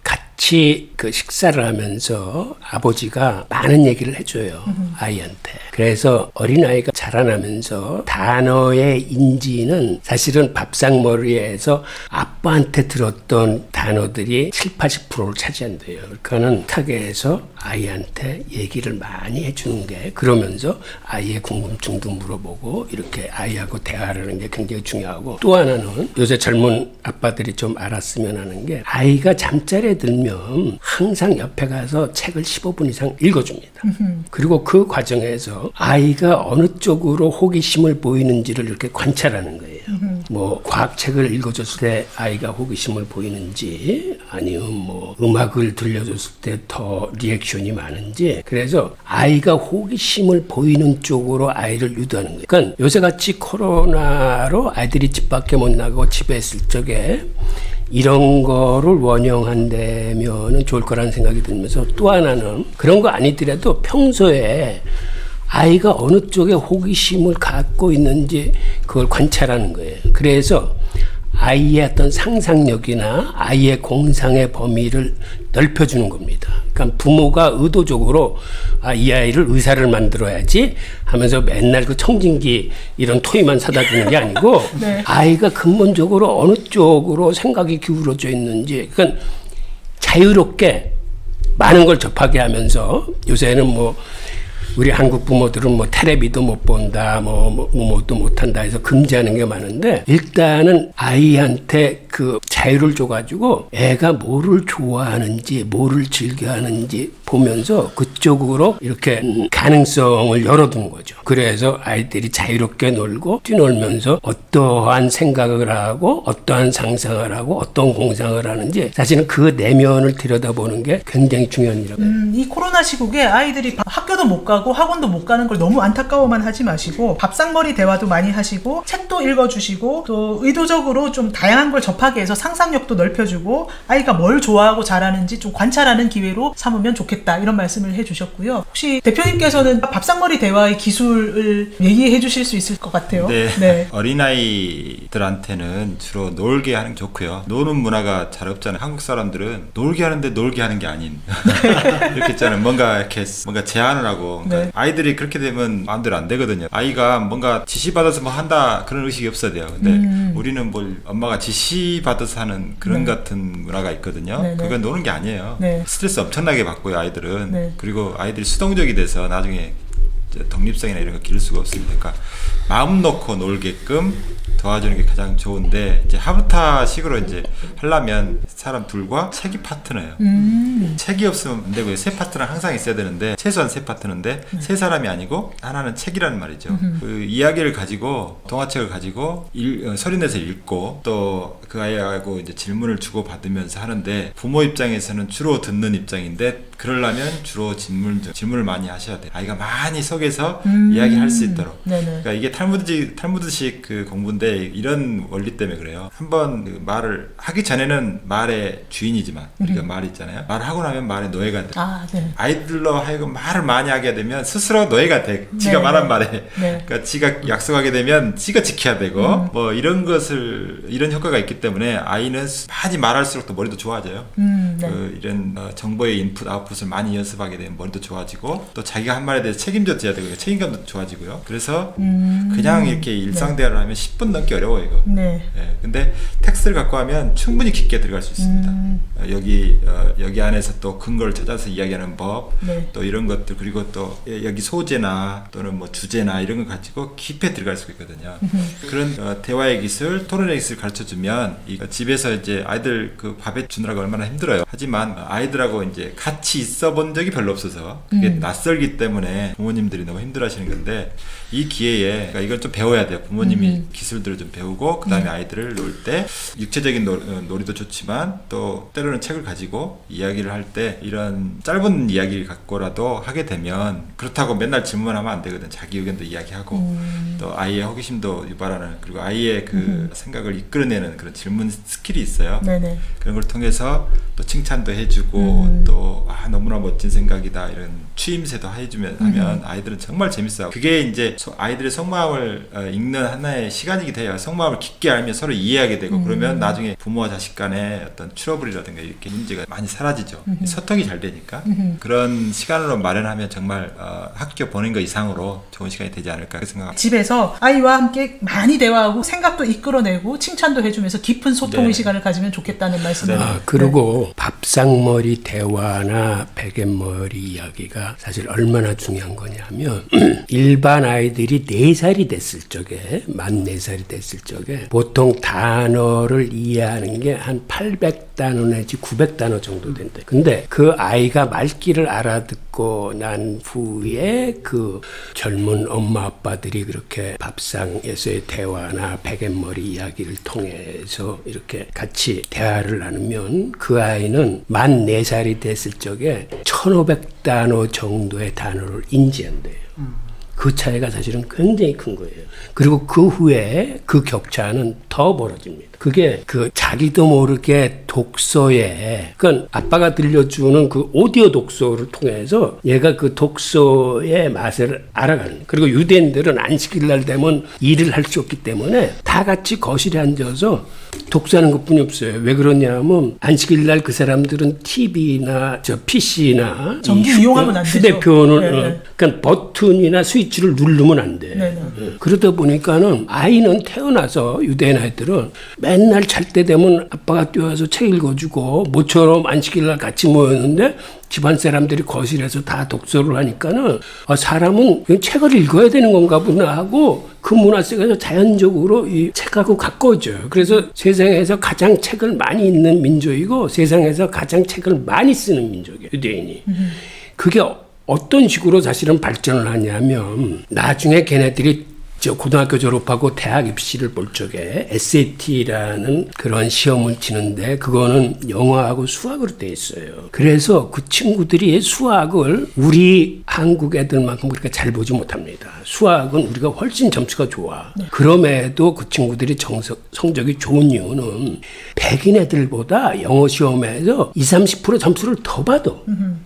같이 그 식사를 하면서 아버지가 많은 얘기를 해줘요. 아이한테. 그래서 어린아이가 자라나면서 단어의 인지는 사실은 밥상머리에서 아빠한테 들었던 단어들이 70-80%를 차지한대요. 그거는 타겟에서 아이한테 얘기를 많이 해주는 게, 그러면서 아이의 궁금증도 물어보고 이렇게 아이하고 대화를 하는 게 굉장히 중요하고, 또 하나는 요새 젊은 아빠들이 좀 알았으면 하는 게, 아이가 잠자리에 들면 가면 항상 옆에 가서 책을 15분 이상 읽어줍니다. 그리고 그 과정에서 아이가 어느 쪽으로 호기심을 보이는지를 이렇게 관찰하는 거예요. 뭐 과학책을 읽어줬을 때 아이가 호기심을 보이는지 아니면 뭐 음악을 들려줬을 때 더 리액션이 많은지, 그래서 아이가 호기심을 보이는 쪽으로 아이를 유도하는 거예요. 그러니까 요새같이 코로나로 아이들이 집 밖에 못 나가고 집에 있을 적에 이런 거를 원형한다면 좋을 거라는 생각이 들면서, 또 하나는 그런 거 아니더라도 평소에 아이가 어느 쪽에 호기심을 갖고 있는지 그걸 관찰하는 거예요. 그래서 아이의 어떤 상상력이나 아이의 공상의 범위를 넓혀주는 겁니다. 그러니까 부모가 의도적으로 이 아이를 의사를 만들어야지 하면서 맨날 그 청진기 이런 토이만 사다 주는 게 아니고 네. 아이가 근본적으로 어느 쪽으로 생각이 기울어져 있는지, 그러니까 자유롭게 많은 걸 접하게 하면서, 요새는 뭐 우리 한국 부모들은 뭐 텔레비도 못 본다, 뭐도 못한다 해서 금지하는 게 많은데, 일단은 아이한테 그 자유를 줘가지고 애가 뭐를 좋아하는지, 뭐를 즐겨하는지 보면서 그쪽으로 이렇게 가능성을 열어두는 거죠. 그래서 아이들이 자유롭게 놀고 뛰놀면서 어떠한 생각을 하고 어떠한 상상을 하고 어떤 공상을 하는지, 사실은 그 내면을 들여다보는 게 굉장히 중요한 일이라고 해요. 이 코로나 시국에 아이들이 학교도 못 가고 학원도 못 가는 걸 너무 안타까워만 하지 마시고 밥상머리 대화도 많이 하시고 책도 읽어주시고 또 의도적으로 좀 다양한 걸 접하게 해서 상상력도 넓혀주고 아이가 뭘 좋아하고 잘하는지 좀 관찰하는 기회로 삼으면 좋겠다, 이런 말씀을 해주셨고요. 혹시 대표님께서는 밥상머리 대화의 기술을 얘기해 주실 수 있을 것 같아요. 네. 어린아이들한테는 주로 놀게 하는 게 좋고요. 노는 문화가 잘 없잖아요. 한국 사람들은 놀게 하는데 놀게 하는 게 아닌 이렇게 있잖아요. 뭔가 제안을 하고, 그러니까 네. 아이들이 그렇게 되면 마음대로 안 되거든요. 아이가 뭔가 지시받아서 뭐 한다 그런 의식이 없어야 돼요. 근데 우리는 뭘 엄마가 지시받아서 하는 그런 같은 문화가 있거든요. 네, 네. 그건 노는 게 아니에요. 네. 스트레스 엄청나게 받고요, 아이들은. 네. 그리고 아이들이 수동적이 돼서 나중에 이제 독립성이나 이런 거 기를 수가 없습니다. 그러니까 마음 놓고 놀게끔 도와주는 게 가장 좋은데, 이제 하부타식으로 이제 하려면 사람 둘과 책이 파트너예요. 책이 없으면 안 되고요. 세 파트너는 항상 있어야 되는데, 최소한 세 파트너인데 세 사람이 아니고 하나는 책이라는 말이죠. 그 이야기를 가지고, 동화책을 가지고 소리내서 읽고, 또 그 아이하고 이제 질문을 주고 받으면서 하는데, 부모 입장에서는 주로 듣는 입장인데, 그러려면 주로 질문을 많이 하셔야 돼요. 아이가 많이 속에서 이야기할 수 있도록. 네네. 그러니까 이게 탈무드식 그 공부인데, 이런 원리 때문에 그래요. 한번 그 말을 하기 전에는 말의 주인이지만, 우리가 말이 있잖아요. 말을 하고 나면 말의 노예가 돼. 네. 아이들로 하여금 말을 많이 하게 되면 스스로 노예가 돼. 지가 네. 말한 말에. 네. 그러니까 지가 약속하게 되면 지가 지켜야 되고, 뭐 이런 효과가 있기 때문에 아이는 많이 말할수록 또 머리도 좋아져요. 네. 이런 정보의 인풋 아웃풋을 많이 연습하게 되면 머리도 좋아지고, 또 자기가 한 말에 대해서 책임져야 되고 책임감도 좋아지고요. 그래서 그냥 이렇게 일상 대화를 하면 10분 넘기 어려워요, 이거. 네. 예, 근데 텍스트를 갖고 하면 충분히 깊게 들어갈 수 있습니다. 여기 안에서 또 근거를 찾아서 이야기하는 법, 네. 또 이런 것들, 그리고 또 여기 소재나 또는 뭐 주제나 이런 거 가지고 깊이 들어갈 수 있거든요. 그런 대화의 기술, 토론의 기술 가르쳐주면 집에서 이제 아이들 그 밥에 주느라고 얼마나 힘들어요. 하지만 아이들하고 이제 같이 있어 본 적이 별로 없어서 그게 낯설기 때문에 부모님들이 너무 힘들어하시는 건데, 이 기회에, 그러니까 이걸 좀 배워야 돼요. 부모님이 기술들을 좀 배우고, 그 다음에 아이들을 놀 때 육체적인 놀이도 좋지만, 또 때로는 책을 가지고 이야기를 할 때 이런 짧은 이야기를 갖고라도 하게 되면, 그렇다고 맨날 질문하면 안 되거든. 자기 의견도 이야기하고, 또 아이의 호기심도 유발하는, 그리고 아이의 그 생각을 이끌어내는 그런 질문 스킬이 있어요. 네네. 그런 걸 통해서 또 칭찬도 해주고, 또 너무나 멋진 생각이다 이런 추임새도 해주면 하면 아이들은 정말 재밌어요. 그게 이제 아이들의 속마음을 읽는 하나의 시간이기도 해요. 속마음을 깊게 알면 서로 이해하게 되고, 그러면 나중에 부모와 자식 간에 어떤 트러블이라든가 이렇게 문제가 많이 사라지죠. 소통이 잘 되니까. 그런 시간으로 마련하면 정말 학교 보낸 거 이상으로 좋은 시간이 되지 않을까 생각합니다. 집에서 아이와 함께 많이 대화하고 생각도 이끌어내고 칭찬도 해주면서 깊은 소통의 네. 시간을 가지면 좋겠다는 말씀을. 그리고 밥상머리 대화나 베갯머리 이야기가 사실 얼마나 중요한 거냐면 일반 아이들이 4살이 됐을 적에, 만 4살이 됐을 적에 보통 단어를 이해하는 게 한 800 800단어 내지 900단어 정도 된대. 근데 그 아이가 말귀를 알아듣고 난 후에 그 젊은 엄마 아빠들이 그렇게 밥상에서의 대화나 베갯머리 이야기를 통해서 이렇게 같이 대화를 나누면 그 아이는 만 4살이 됐을 적에 1500단어 정도의 단어를 인지한대요. 그 차이가 사실은 굉장히 큰 거예요. 그리고 그 후에 그 격차는 더 벌어집니다. 그게 그 자기도 모르게 독서에, 그러니까 아빠가 들려주는 그 오디오 독서를 통해서 얘가 그 독서의 맛을 알아가는 거예요. 그리고 유대인들은 안식일 날 되면 일을 할 수 없기 때문에 다 같이 거실에 앉아서 독서하는 것뿐이 없어요. 왜 그러냐면 안식일 날 그 사람들은 TV나 PC나 전기 이용하면 안 되죠. 휴대폰을 네. 그러니까 버튼이나 스위치를 누르면 안 돼. 네. 그러다 보니까는 아이는 태어나서 유대인 아이들은 맨날 잘 때 되면 아빠가 뛰어와서 책 읽어주고 모처럼 안식일 날 같이 모였는데 집안 사람들이 거실에서 다 독서를 하니까는 사람은 책을 읽어야 되는 건가 보나 하고 그 문화 속에서 자연적으로 이 책하고 가까워져요. 그래서 세상에서 가장 책을 많이 읽는 민족이고 세상에서 가장 책을 많이 쓰는 민족이에요. 유대인이. 그게 어떤 식으로 사실은 발전을 하냐면 나중에 걔네들이 고등학교 졸업하고 대학 입시를 볼 적에 SAT라는 그런 시험을 치는데 그거는 영어하고 수학으로 돼 있어요. 그래서 그 친구들이 수학을 우리 한국 애들만큼 그렇게 잘 보지 못합니다. 수학은 우리가 훨씬 점수가 좋아. 그럼에도 그 친구들이 성적이 좋은 이유는 백인 애들보다 영어 시험에서 20-30% 점수를 더 받아.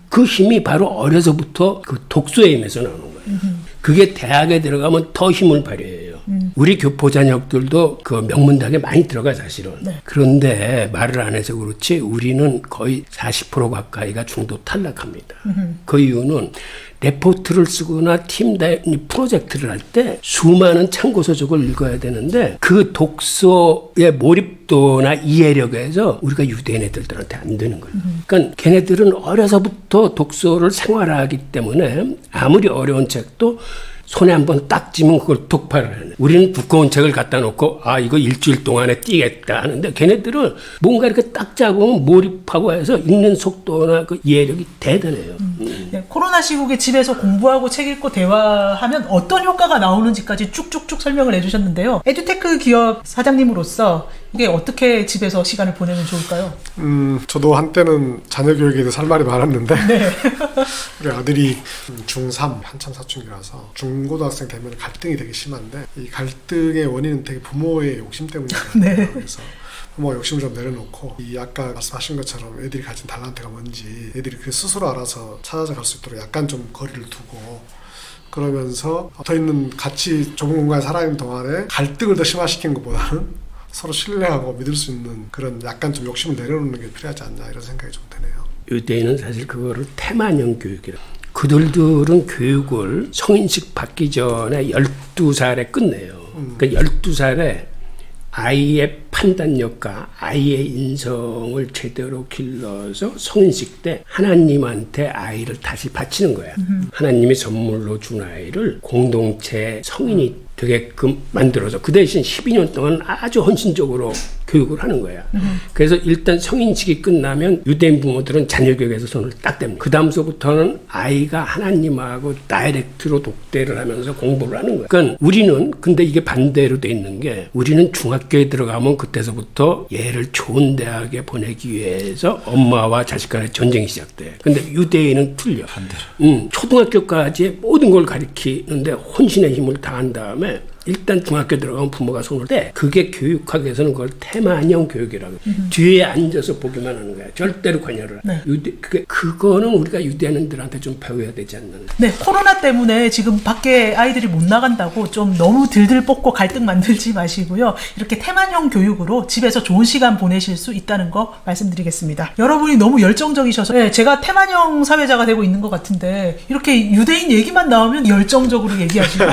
그 힘이 바로 어려서부터 그 독서에 힘에서 나오는 거예요. 그게 대학에 들어가면 더 힘을 발휘해요. 우리 교포 자녀들도 그 명문대학에 많이 들어가 사실은. 네. 그런데 말을 안 해서 그렇지 우리는 거의 40% 가까이가 중도 탈락합니다. 그 이유는 레포트를 쓰거나 팀 프로젝트를 할 때 수많은 참고서적을 읽어야 되는데 그 독서의 몰입도나 이해력에서 우리가 유대인 애들한테 안 되는 거예요. 그러니까 걔네들은 어려서부터 독서를 생활하기 때문에 아무리 어려운 책도 손에 한번 딱 쥐면 그걸 독파를 하네. 우리는 두꺼운 책을 갖다 놓고 이거 일주일 동안에 띄겠다 하는데 걔네들은 뭔가 이렇게 딱 잡으면 몰입하고 해서 읽는 속도나 그 이해력이 대단해요. 네, 코로나 시국에 집에서 공부하고 책 읽고 대화하면 어떤 효과가 나오는지까지 쭉쭉쭉 설명을 해주셨는데요. 에듀테크 기업 사장님으로서 이게 어떻게 집에서 시간을 보내면 좋을까요? 저도 한때는 자녀 교육에 대해서 할 말이 많았는데 네. 우리 아들이 중3 한참 사춘기라서 중고등학생 되면 갈등이 되게 심한데 이 갈등의 원인은 되게 부모의 욕심 때문이거든요. 네. 그래서 부모 욕심을 좀 내려놓고 이 아까 말씀하신 것처럼 애들이 가진 달란트가 뭔지 애들이 그 스스로 알아서 찾아갈 수 있도록 약간 좀 거리를 두고 그러면서 붙어있는 같이 좁은 공간에 살아있는 동안에 갈등을 더 심화시킨 것보다는 서로 신뢰하고 믿을 수 있는 그런 약간 좀 욕심을 내려놓는 게 필요하지 않나 이런 생각이 좀 드네요. 유대인은 사실 그거를 태만형 교육이라. 그들은 교육을 성인식 받기 전에 12살에 끝내요. 그러니까 12살에 아이의 판단력과 아이의 인성을 제대로 길러서 성인식 때 하나님한테 아이를 다시 바치는 거야. 하나님이 선물로 준 아이를 공동체 성인이 되게끔 만들어서 그 대신 12년 동안 아주 헌신적으로 교육을 하는 거야. 그래서 일단 성인식이 끝나면 유대인 부모들은 자녀 교육에서 손을 딱 댑니다. 그 다음서부터는 아이가 하나님하고 다이렉트로 독대를 하면서 공부를 하는 거야. 그러니까 우리는 근데 이게 반대로 돼 있는 게 우리는 중학교에 들어가면 그때서부터 얘를 좋은 대학에 보내기 위해서 엄마와 자식 간의 전쟁이 시작돼. 근데 유대인은 틀려. 반대로. 초등학교까지 모든 걸 가르치는데 혼신의 힘을 다한 다음에 일단 중학교 들어가면 부모가 손을 대. 그게 교육하기 위해서는 그걸 태만형 교육이라고. 뒤에 앉아서 보기만 하는 거야. 절대로 관여를. 네. 그거는 우리가 유대인들한테 좀 배워야 되지 않나. 네, 코로나 때문에 지금 밖에 아이들이 못 나간다고 좀 너무 들들 볶고 갈등 만들지 마시고요. 이렇게 태만형 교육으로 집에서 좋은 시간 보내실 수 있다는 거 말씀드리겠습니다. 여러분이 너무 열정적이셔서 네, 제가 태만형 사회자가 되고 있는 것 같은데 이렇게 유대인 얘기만 나오면 열정적으로 얘기하시고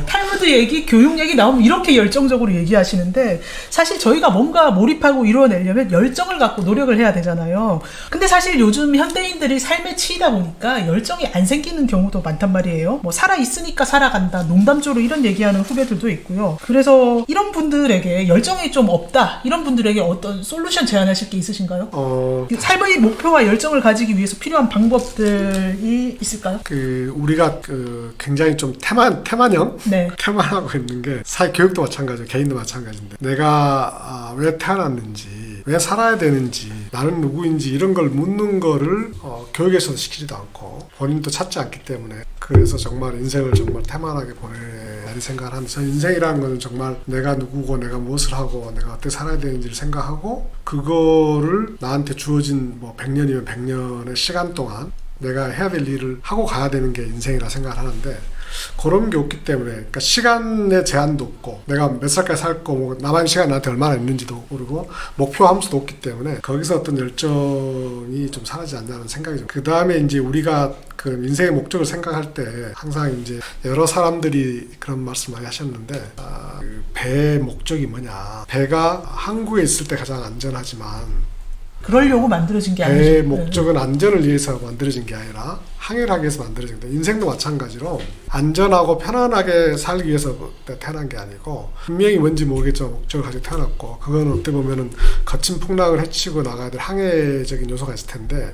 탈무드 얘기, 교육 교육 얘기 나오면 이렇게 열정적으로 얘기하시는데 사실 저희가 뭔가 몰입하고 이루어내려면 열정을 갖고 노력을 해야 되잖아요. 근데 사실 요즘 현대인들이 삶에 치이다 보니까 열정이 안 생기는 경우도 많단 말이에요. 뭐 살아있으니까 살아간다, 농담조로 이런 얘기하는 후배들도 있고요. 그래서 이런 분들에게 열정이 좀 없다, 이런 분들에게 어떤 솔루션 제안하실 게 있으신가요? 삶의 목표와 열정을 가지기 위해서 필요한 방법들이 있을까요? 우리가 굉장히 좀 태만형? 네. 태만하고 있는 게 사회 교육도 마찬가지고 개인도 마찬가지인데 내가 왜 태어났는지, 왜 살아야 되는지, 나는 누구인지 이런 걸 묻는 거를 교육에서도 시키지도 않고 본인도 찾지 않기 때문에 그래서 정말 인생을 정말 태만하게 보내야 생각을 하면서 인생이라는 거는 정말 내가 누구고 내가 무엇을 하고 내가 어떻게 살아야 되는지를 생각하고 그거를 나한테 주어진 뭐 100년이면 100년의 시간 동안 내가 해야 될 일을 하고 가야 되는 게 인생이라 생각을 하는데 그런 게 없기 때문에 그러니까 시간의 제한도 없고 내가 몇 살까지 살고 뭐 남은 시간 나한테 얼마나 있는지도 모르고 목표 함수도 없기 때문에 거기서 어떤 열정이 좀 사라지지 않냐는 생각이 좀. 그 다음에 이제 우리가 그 인생의 목적을 생각할 때 항상 이제 여러 사람들이 그런 말씀 많이 하셨는데 그 배의 목적이 뭐냐. 배가 항구에 있을 때 가장 안전하지만 그러려고 만들어진 게 아니죠. 배의 목적은 안전을 위해서 만들어진 게 아니라 항해를 하기 위해서 만들어진 거다. 인생도 마찬가지로 안전하고 편안하게 살기 위해서 태어난 게 아니고 분명히 뭔지 모르겠지만 목적을 가지고 태어났고 그건 어떻게 보면은 거친 풍랑을 헤치고 나가야 될 항해적인 요소가 있을 텐데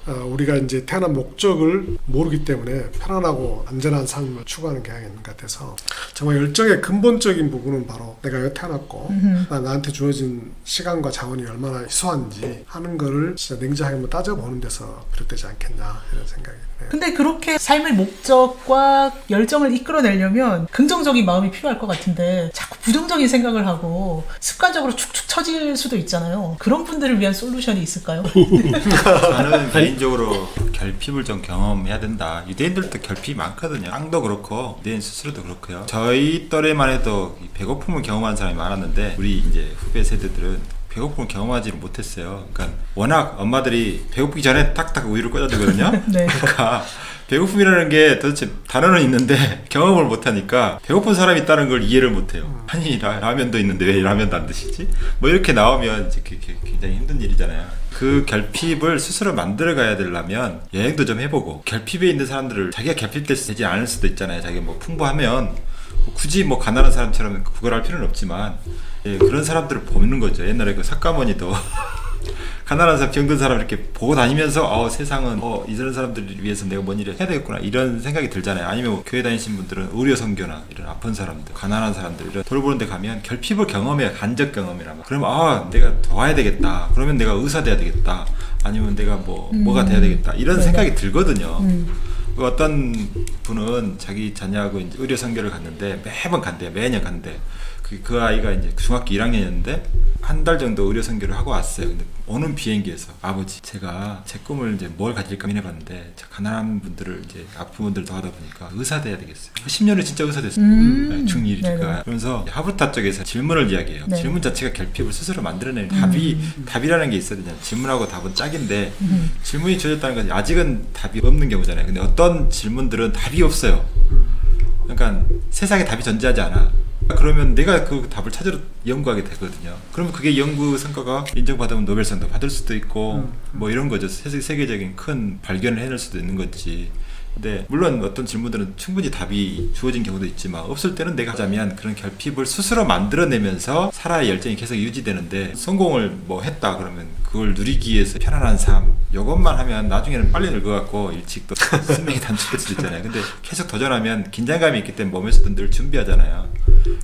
우리가 이제 태어난 목적을 모르기 때문에 편안하고 안전한 삶을 추구하는 경향이 있는 것 같아서 정말 열정의 근본적인 부분은 바로 내가 왜 태어났고 나한테 주어진 시간과 자원이 얼마나 희소한지 하는 거를 진짜 냉정하게 한번 따져보는 데서 비롯되지 않겠나 이런 생각이 드네요. 근데 그렇게 삶의 목적과 열정을 이끌어내려면 긍정적인 마음이 필요할 것 같은데 자꾸 부정적인 생각을 하고 습관적으로 축축 처질 수도 있잖아요. 그런 분들을 위한 솔루션이 있을까요? 저는 개인적으로 결핍을 좀 경험해야 된다. 유대인들도 결핍이 많거든요. 땅도 그렇고 유대인 스스로도 그렇고요. 저희 또래만 해도 배고픔을 경험한 사람이 많았는데 우리 이제 후배 세대들은 배고픔을 경험하지를 못했어요. 그러니까 워낙 엄마들이 배고프기 전에 딱딱 우유를 꽂아주거든요. 네. 그러니까 배고픔이라는 게 도대체 단어는 있는데 경험을 못하니까 배고픈 사람이 있다는 걸 이해를 못해요. 아니 라면도 있는데 왜 라면도 안 드시지? 뭐 이렇게 나오면 이제 굉장히 힘든 일이잖아요. 그 결핍을 스스로 만들어가야 되려면 여행도 좀 해보고 결핍에 있는 사람들을 자기가 결핍돼서 되지 않을 수도 있잖아요. 자기가 뭐 풍부하면 굳이 뭐 가난한 사람처럼 구걸할 필요는 없지만 예, 그런 사람들을 보는 거죠. 옛날에 그 삭가모니도 가난한 사람, 병든 사람 이렇게 보고 다니면서 세상은 이런 사람들을 위해서 내가 뭔 일을 해야 되겠구나 이런 생각이 들잖아요. 아니면 교회 다니신 분들은 의료 선교나 이런 아픈 사람들, 가난한 사람들 이런 돌보는 데 가면 결핍을 경험해야 간접 경험이라 그러면 내가 도와야 되겠다. 그러면 내가 의사 돼야 되겠다. 아니면 내가 뭐가 돼야 되겠다. 이런 생각이 들거든요. 어떤 분은 자기 자녀하고 이제 의료 선교를 갔는데 매번 간대요. 매년 간대. 그 아이가 이제 중학교 1학년이었는데 한 달 정도 의료 선교를 하고 왔어요. 근데 오는 비행기에서 아버지 제가 제 꿈을 이제 뭘 가질까 고민해봤는데 가난한 분들을 이제 아픈 분들 도와다 보니까 의사 돼야 되겠어요. 10년을 진짜 의사 됐어요. 네, 중1이니까. 그러면서 하버타 쪽에서 질문을 이야기해요. 네. 질문 자체가 결핍을 스스로 만들어내는 답이라는 게 있거든요. 질문하고 답은 짝인데 질문이 주어졌다는 건 아직은 답이 없는 경우잖아요. 근데 어떤 질문들은 답이 없어요. 그러니까 세상에 답이 존재하지 않아. 그러면 내가 그 답을 찾으러 연구하게 되거든요. 그러면 그게 연구 성과가 인정받으면 노벨상도 받을 수도 있고 뭐 이런 거죠. 세계적인 큰 발견을 해낼 수도 있는 거지. 근데 물론 어떤 질문들은 충분히 답이 주어진 경우도 있지만 없을 때는 내가 하자면 그런 결핍을 스스로 만들어내면서 살아야 열정이 계속 유지되는데 성공을 했다 그러면 그걸 누리기 위해서 편안한 삶 이것만 하면 나중에는 빨리 늙어갖고 일찍 또 수명이 단축될 수도 있잖아요. 근데 계속 도전하면 긴장감이 있기 때문에 몸에서도 늘 준비하잖아요.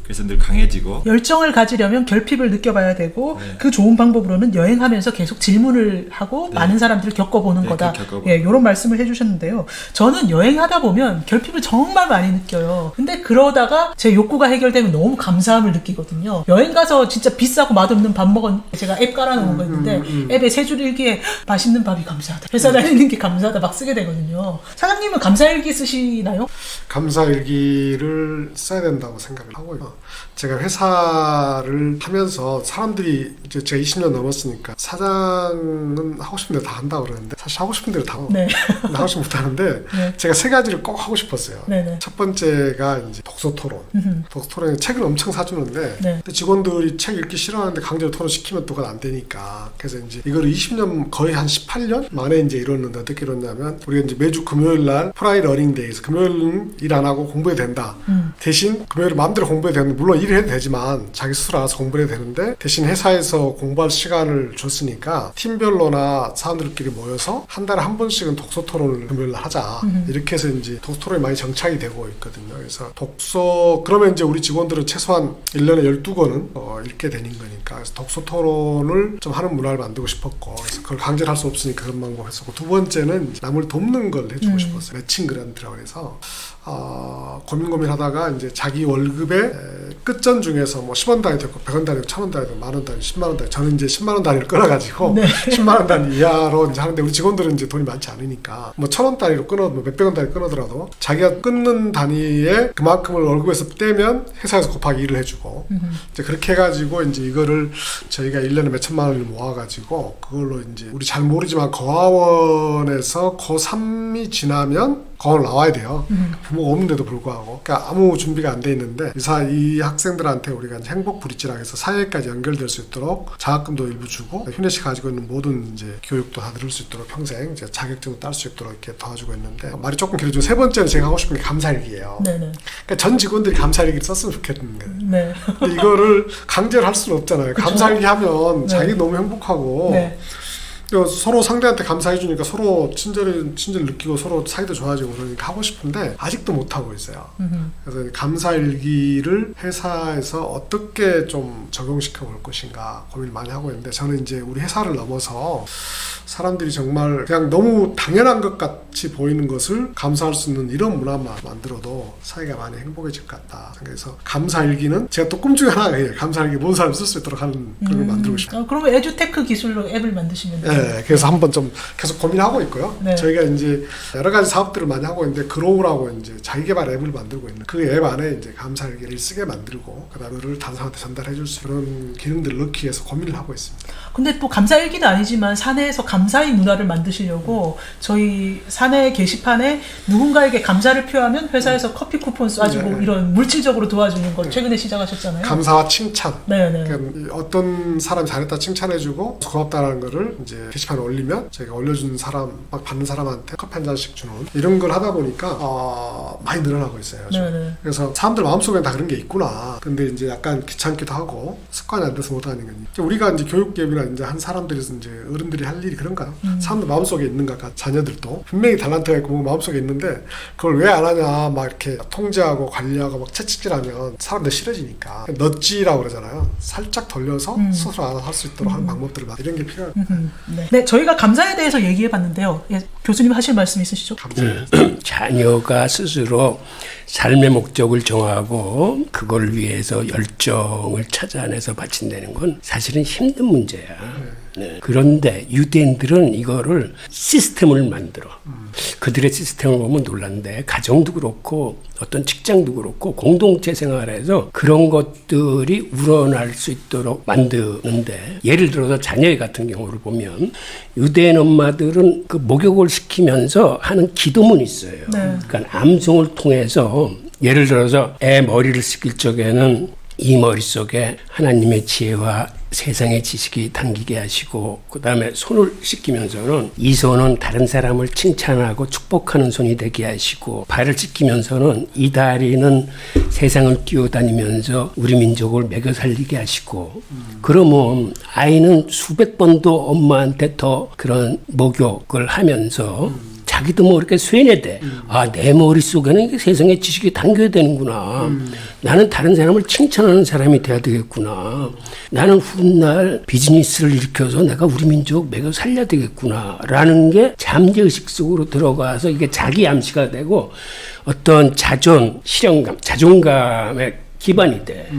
그래서 늘 강해지고 열정을 가지려면 결핍을 느껴봐야 되고 네. 그 좋은 방법으로는 여행하면서 계속 질문을 하고 네. 많은 사람들을 겪어보는 거다. 예, 이런 말씀을 해주셨는데요. 저는 여행하다 보면 결핍을 정말 많이 느껴요. 근데 그러다가 제 욕구가 해결되면 너무 감사함을 느끼거든요. 여행 가서 진짜 비싸고 맛없는 밥 먹은 제가 앱 깔아놓은 거 있는데 앱에 세 줄 일기에 맛있는 밥이 감사하다. 회사 다니는 게 감사하다 막 쓰게 되거든요. 사장님은 감사일기 쓰시나요? 감사일기를 써야 된다고 생각을 하고 하고 있고 제가 회사를 하면서 사람들이 이제 제가 20년 넘었으니까 사장은 하고 싶은 대로 다 한다고 그러는데 사실 하고 싶은 대로 다 네. 하고 싶으면 못하는데 네. 제가 세 가지를 꼭 하고 싶었어요. 네네. 첫 번째가 이제 독서 토론. 독서 토론에 책을 엄청 사주는데 네. 근데 직원들이 책 읽기 싫어하는데 강제로 토론 시키면 또 그건 안 되니까 그래서 이제 이걸 20년 거의 한 18년 만에 이제 이뤘는데 어떻게 이뤘냐면 우리가 이제 매주 금요일 날 프라이 러닝데이에서 금요일은 일 안 하고 공부해도 된다. 대신 금요일 마음대로 공부해도 되는데 물론 일을 해도 되지만 자기 스스로 알아서 공부해도 되는데 대신 회사에서 공부할 시간을 줬으니까 팀별로나 사람들끼리 모여서 한 달에 한 번씩은 독서 토론을 금요일 날 하자. 이렇게 해서 이제 독서 토론이 많이 정착이 되고 있거든요. 그래서 독서 그러면 이제 우리 직원들은 최소한 1년에 12권은 읽게 되는 거니까 그래서 독서 토론을 좀 하는 문화를 만들고 싶었고 그래서 그걸 강제로 할 수 없으니까 그런 방법 했었고 두 번째는 이제 남을 돕는 걸 해주고 싶었어요. 매칭 그랜트라고 해서 고민하다가 이제 자기 월급의 끝전 중에서 뭐 10원 단위도 있고 100원 단위도 1000원 단위도 만원 단위 10만원 단위 저는 이제 10만원 단위를 끊어가지고 네. 10만원 단위 이하로 이제 하는데 우리 직원들은 이제 돈이 많지 않으니까 뭐 1000원 단위로 끊어도 뭐 몇백원 단위 끊어더라도 자기가 끊는 단위에 그만큼을 월급에서 떼면 회사에서 곱하기 1을 해주고 이제 그렇게 해가지고 이제 이거를 저희가 1년에 몇천만 원을 모아가지고 그걸로 이제 우리 잘 모르지만 거하원에서 고3이 지나면 거울 나와야 돼요. 부모가 없는데도 불구하고. 그러니까 아무 준비가 안 돼 있는데 이 학생들한테 우리가 이제 행복 브릿지라고 해서 사회까지 연결될 수 있도록 장학금도 일부 주고 휴넷이 가지고 있는 모든 이제 교육도 다 들을 수 있도록 평생 이제 자격증도 딸 수 있도록 이렇게 도와주고 있는데 말이 조금 길어지고 세 번째는 제가 하고 싶은 게 감사일기예요. 네네. 그러니까 전 직원들이 감사일기를 썼으면 좋겠는 거예요. 네. 근데 이거를 강제로 할 수는 없잖아요. 그쵸? 감사일기 하면 네. 자기 너무 행복하고 네. 서로 상대한테 감사해주니까 서로 친절 느끼고 서로 사이도 좋아지고 그러니까 하고 싶은데 아직도 못하고 있어요. 그래서 감사일기를 회사에서 어떻게 좀 적용시켜 볼 것인가 고민을 많이 하고 있는데 저는 이제 우리 회사를 넘어서 사람들이 정말 그냥 너무 당연한 것 같이 보이는 것을 감사할 수 있는 이런 문화만 만들어도 사회가 많이 행복해질 것 같다. 그래서 감사일기는 제가 또 꿈 중에 하나가 감사일기 모든 사람이 쓸 수 있도록 하는 그런 걸 만들고 싶어요. 그러면 에듀테크 기술로 앱을 만드시면 돼요. 네, 그래서 한번 좀 계속 고민하고 있고요. 네. 저희가 이제 여러 가지 사업들을 많이 하고 있는데 그로우라고 이제 자기 개발 앱을 만들고 있는 그 앱 안에 이제 감사일기를 쓰게 만들고 그다음에 그걸 다른 사람한테 전달해 줄 수 있는 그런 기능들을 넣기 위해서 고민을 하고 있습니다. 근데 또 감사일기는 아니지만 사내에서 감사의 문화를 만드시려고 저희 사내 게시판에 누군가에게 감사를 표하면 회사에서 커피 쿠폰 쏴주고 네. 이런 물질적으로 도와주는 걸 최근에 시작하셨잖아요. 감사와 칭찬. 네네. 그러니까 어떤 사람이 잘했다 칭찬해주고 고맙다라는 거를 이제 게시판에 올리면 저희가 올려주는 사람, 받는 사람한테 커피 한 잔씩 주는 이런 걸 하다 보니까 많이 늘어나고 있어요. 네네. 그래서 사람들 마음속에 다 그런 게 있구나. 근데 이제 약간 귀찮기도 하고 습관이 안 돼서 못하는 거니. 우리가 이제 교육계획이나 이제 한 사람들이 이제 어른들이 할 일이 그런가요? 사람들 마음속에 있는 것 같아. 자녀들도 분명히 달란트가 있고 뭐 마음속에 있는데 그걸 왜 안 하냐 막 이렇게 통제하고 관리하고 막 채찍질하면 사람들 싫어지니까 넛지라고 그러잖아요. 살짝 돌려서 스스로 알아서 할 수 있도록 하는 방법들을 이런 게 필요해요. 네, 저희가 감사에 대해서 얘기해봤는데요. 예, 교수님 하실 말씀 있으시죠? 자녀가 스스로 삶의 목적을 정하고 그걸 위해서 열정을 찾아내서 바친다는 건 사실은 힘든 문제야. 네. 그런데 유대인들은 이거를 시스템을 만들어. 그들의 시스템을 보면 놀란데 가정도 그렇고 어떤 직장도 그렇고 공동체 생활에서 그런 것들이 우러날 수 있도록 만드는데 예를 들어서 자녀 같은 경우를 보면 유대인 엄마들은 그 목욕을 시키면서 하는 기도문이 있어요. 네. 그러니까 암송을 통해서 예를 들어서 애 머리를 씻길 적에는 이 머릿속에 하나님의 지혜와 세상의 지식이 담기게 하시고 그 다음에 손을 씻기면서는 이 손은 다른 사람을 칭찬하고 축복하는 손이 되게 하시고 발을 씻기면서는 이 다리는 세상을 뛰어다니면서 우리 민족을 매겨 살리게 하시고 그러면 아이는 수백 번도 엄마한테 더 그런 목욕을 하면서 자기도 뭐 이렇게 쇠뇌돼. 아, 내 머릿속에는 세상의 지식이 담겨야 되는구나. 나는 다른 사람을 칭찬하는 사람이 돼야 되겠구나. 나는 훗날 비즈니스를 일으켜서 내가 우리 민족 매겨 살려야 되겠구나. 라는 게 잠재의식 속으로 들어가서 이게 자기 암시가 되고 어떤 실현감, 자존감의 기반이 돼.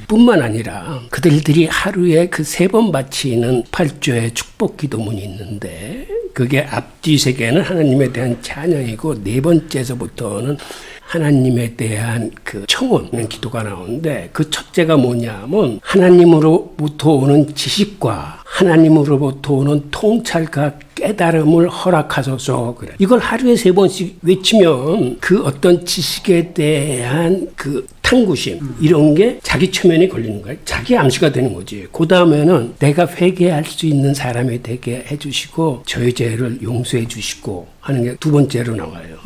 뿐만 아니라 그들이 하루에 그 3번 바치는 8조의 축복 기도문이 있는데 그게 앞뒤 3개는 하나님에 대한 찬양이고 4번째에서부터는 하나님에 대한 그 청원하는 기도가 나오는데 그 첫째가 뭐냐면 하나님으로부터 오는 지식과 하나님으로부터 오는 통찰과 깨달음을 허락하소서 그래. 이걸 하루에 3번씩 외치면 그 어떤 지식에 대한 그 탐구심 이런 게 자기 초면에 걸리는 거야. 자기 암시가 되는 거지. 그 다음에는 내가 회개할 수 있는 사람이 되게 해주시고 저희 죄를 용서해 주시고 하는 게 2번째로 나와요.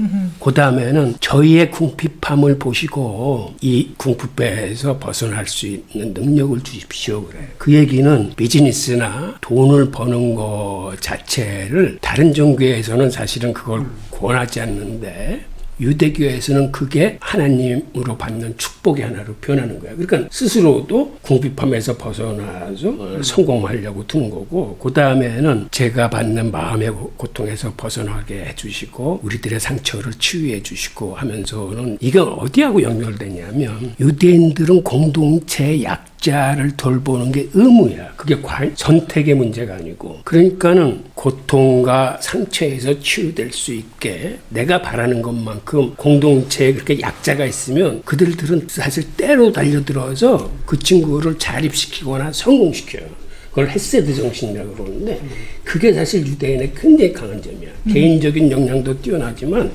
그 다음에는 저희의 궁핍함을 보시고 이 궁핍에서 벗어날 수 있는 능력을 주십시오 그래. 그 얘기는 비즈니스나 돈을 버는 거 자체를 다른 종교에서는 사실은 그걸 권하지 않는데 유대교에서는 그게 하나님으로 받는 축복의 하나로 변하는 거야. 그러니까 스스로도 궁핍함에서 벗어나서 성공하려고 두는 거고 그 다음에는 제가 받는 마음의 고통에서 벗어나게 해주시고 우리들의 상처를 치유해 주시고 하면서는 이건 어디하고 연결되냐면 유대인들은 공동체 약자를 돌보는 게 의무야. 그게 선택의 문제가 아니고 그러니까는 고통과 상처에서 치유될 수 있게 내가 바라는 것만큼 공동체에 그렇게 약자가 있으면 그들은 사실 때로 달려들어서 그 친구를 자립시키거나 성공시켜요. 그걸 헤세드 정신이라고 그러는데 그게 사실 유대인의 굉장히 강한 점이야. 개인적인 역량도 뛰어나지만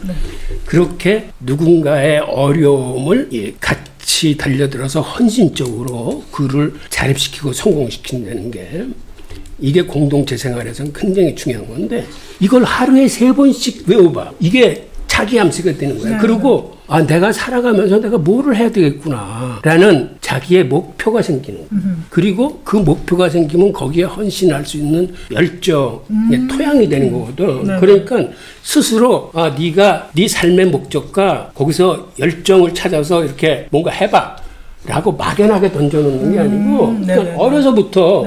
그렇게 누군가의 어려움을 같이 달려들어서 헌신적으로 그를 자립시키고 성공시킨다는 게 이게 공동체 생활에서는 굉장히 중요한 건데 이걸 하루에 3번씩 외워봐. 이게 자기 암시가 되는 거야. 그리고 내가 살아가면서 내가 뭐를 해야 되겠구나 라는 자기의 목표가 생기는 거야. 그리고 그 목표가 생기면 거기에 헌신할 수 있는 열정의 토양이 되는 거거든. 그러니까 스스로 네가 네 삶의 목적과 거기서 열정을 찾아서 이렇게 뭔가 해봐 라고 막연하게 던져놓는 게 아니고 그러니까 어려서부터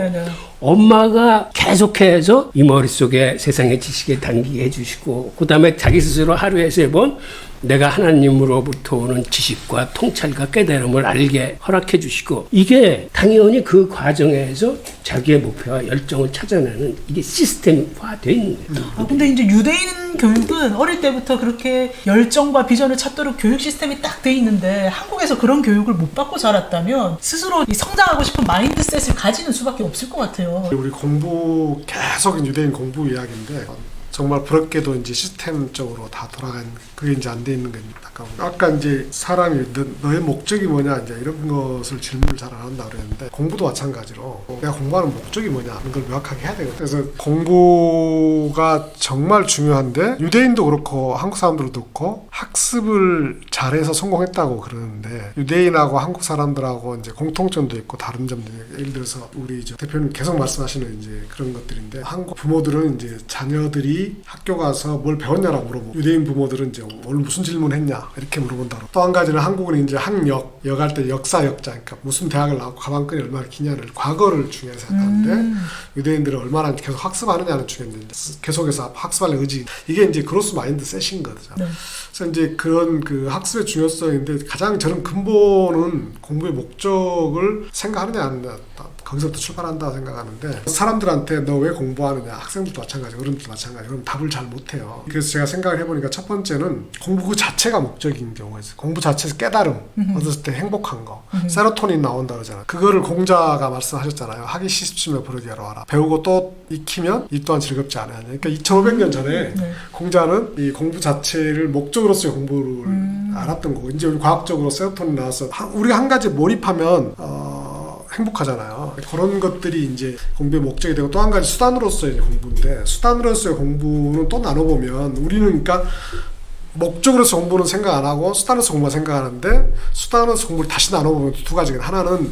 엄마가 계속해서 이 머릿속에 세상의 지식에 담기게 해주시고 그 다음에 자기 스스로 하루에 3번 내가 하나님으로부터 오는 지식과 통찰과 깨달음을 알게 허락해 주시고 이게 당연히 그 과정에서 자기의 목표와 열정을 찾아내는 이게 시스템화되어 있는 거예요. 근데 이제 유대인 교육은 어릴 때부터 그렇게 열정과 비전을 찾도록 교육 시스템이 딱 돼 있는데 한국에서 그런 교육을 못 받고 자랐다면 스스로 이 성장하고 싶은 마인드셋을 가지는 수밖에 없을 것 같아요. 우리 공부 계속 유대인 공부 이야기인데 정말 부럽게도 이제 시스템적으로 다 돌아간 그게 이제 안 돼 있는 게 안타까운. 아까 이제 사람이 너의 목적이 뭐냐 이제 이런 것을 질문을 잘 안 한다 그랬는데 공부도 마찬가지로 내가 공부하는 목적이 뭐냐 하는 걸 명확하게 해야 되거든요. 그래서 공부가 정말 중요한데 유대인도 그렇고 한국 사람들도 그렇고 학습을 잘해서 성공했다고 그러는데 유대인하고 한국 사람들하고 이제 공통점도 있고 다른 점도 있고 예를 들어서 우리 대표님 계속 말씀하시는 이제 그런 것들인데 한국 부모들은 이제 자녀들이 학교 가서 뭘 배웠냐라고 물어보고 유대인 부모들은 이제 오늘 무슨 질문했냐 이렇게 물어본다. 또 한 가지는 한국은 이제 학력, 역할 때 역사 역자, 그러니까 무슨 대학을 나오고 가방끈이 얼마나 기냐를 과거를 중요하게 생각하는데 유대인들은 얼마나 계속 학습하느냐는 중요한데 계속해서 학습할 의지 이게 이제 그로스 마인드 셋인 거죠. 그래서 이제 그런 그 학습의 중요성인데 가장 저는 근본은 공부의 목적을 생각하느냐 안 하느냐 거기서부터 출발한다고 생각하는데 사람들한테 너 왜 공부하느냐 학생들도 마찬가지 어른들도 마찬가지 그럼 답을 잘 못해요. 그래서 제가 생각을 해보니까 첫 번째는 공부 그 자체가 목적인 경우가 있어요. 공부 자체에서 깨달음 얻었을 때 행복한 거 세로토닌 나온다 그러잖아요. 그거를 공자가 말씀하셨잖아요. 하기 싫으면 버르게 하라. 배우고 또 익히면 이 또한 즐겁지 않아요. 그러니까 2500년 전에 공자는 이 공부 자체를 목적으로서의 공부를 알았던 거고 이제 우리 과학적으로 세로토닌 나와서 우리가 한 가지 몰입하면 행복하잖아요. 그런 것들이 이제 공부의 목적이 되고 또 한 가지 수단으로서의 공부인데 수단으로서의 공부는 또 나눠보면 우리는 그러니까 목적으로서 공부는 생각 안 하고 수단으로서 공부만 생각하는데 수단으로서 공부를 다시 나눠보면 2가지가 하나는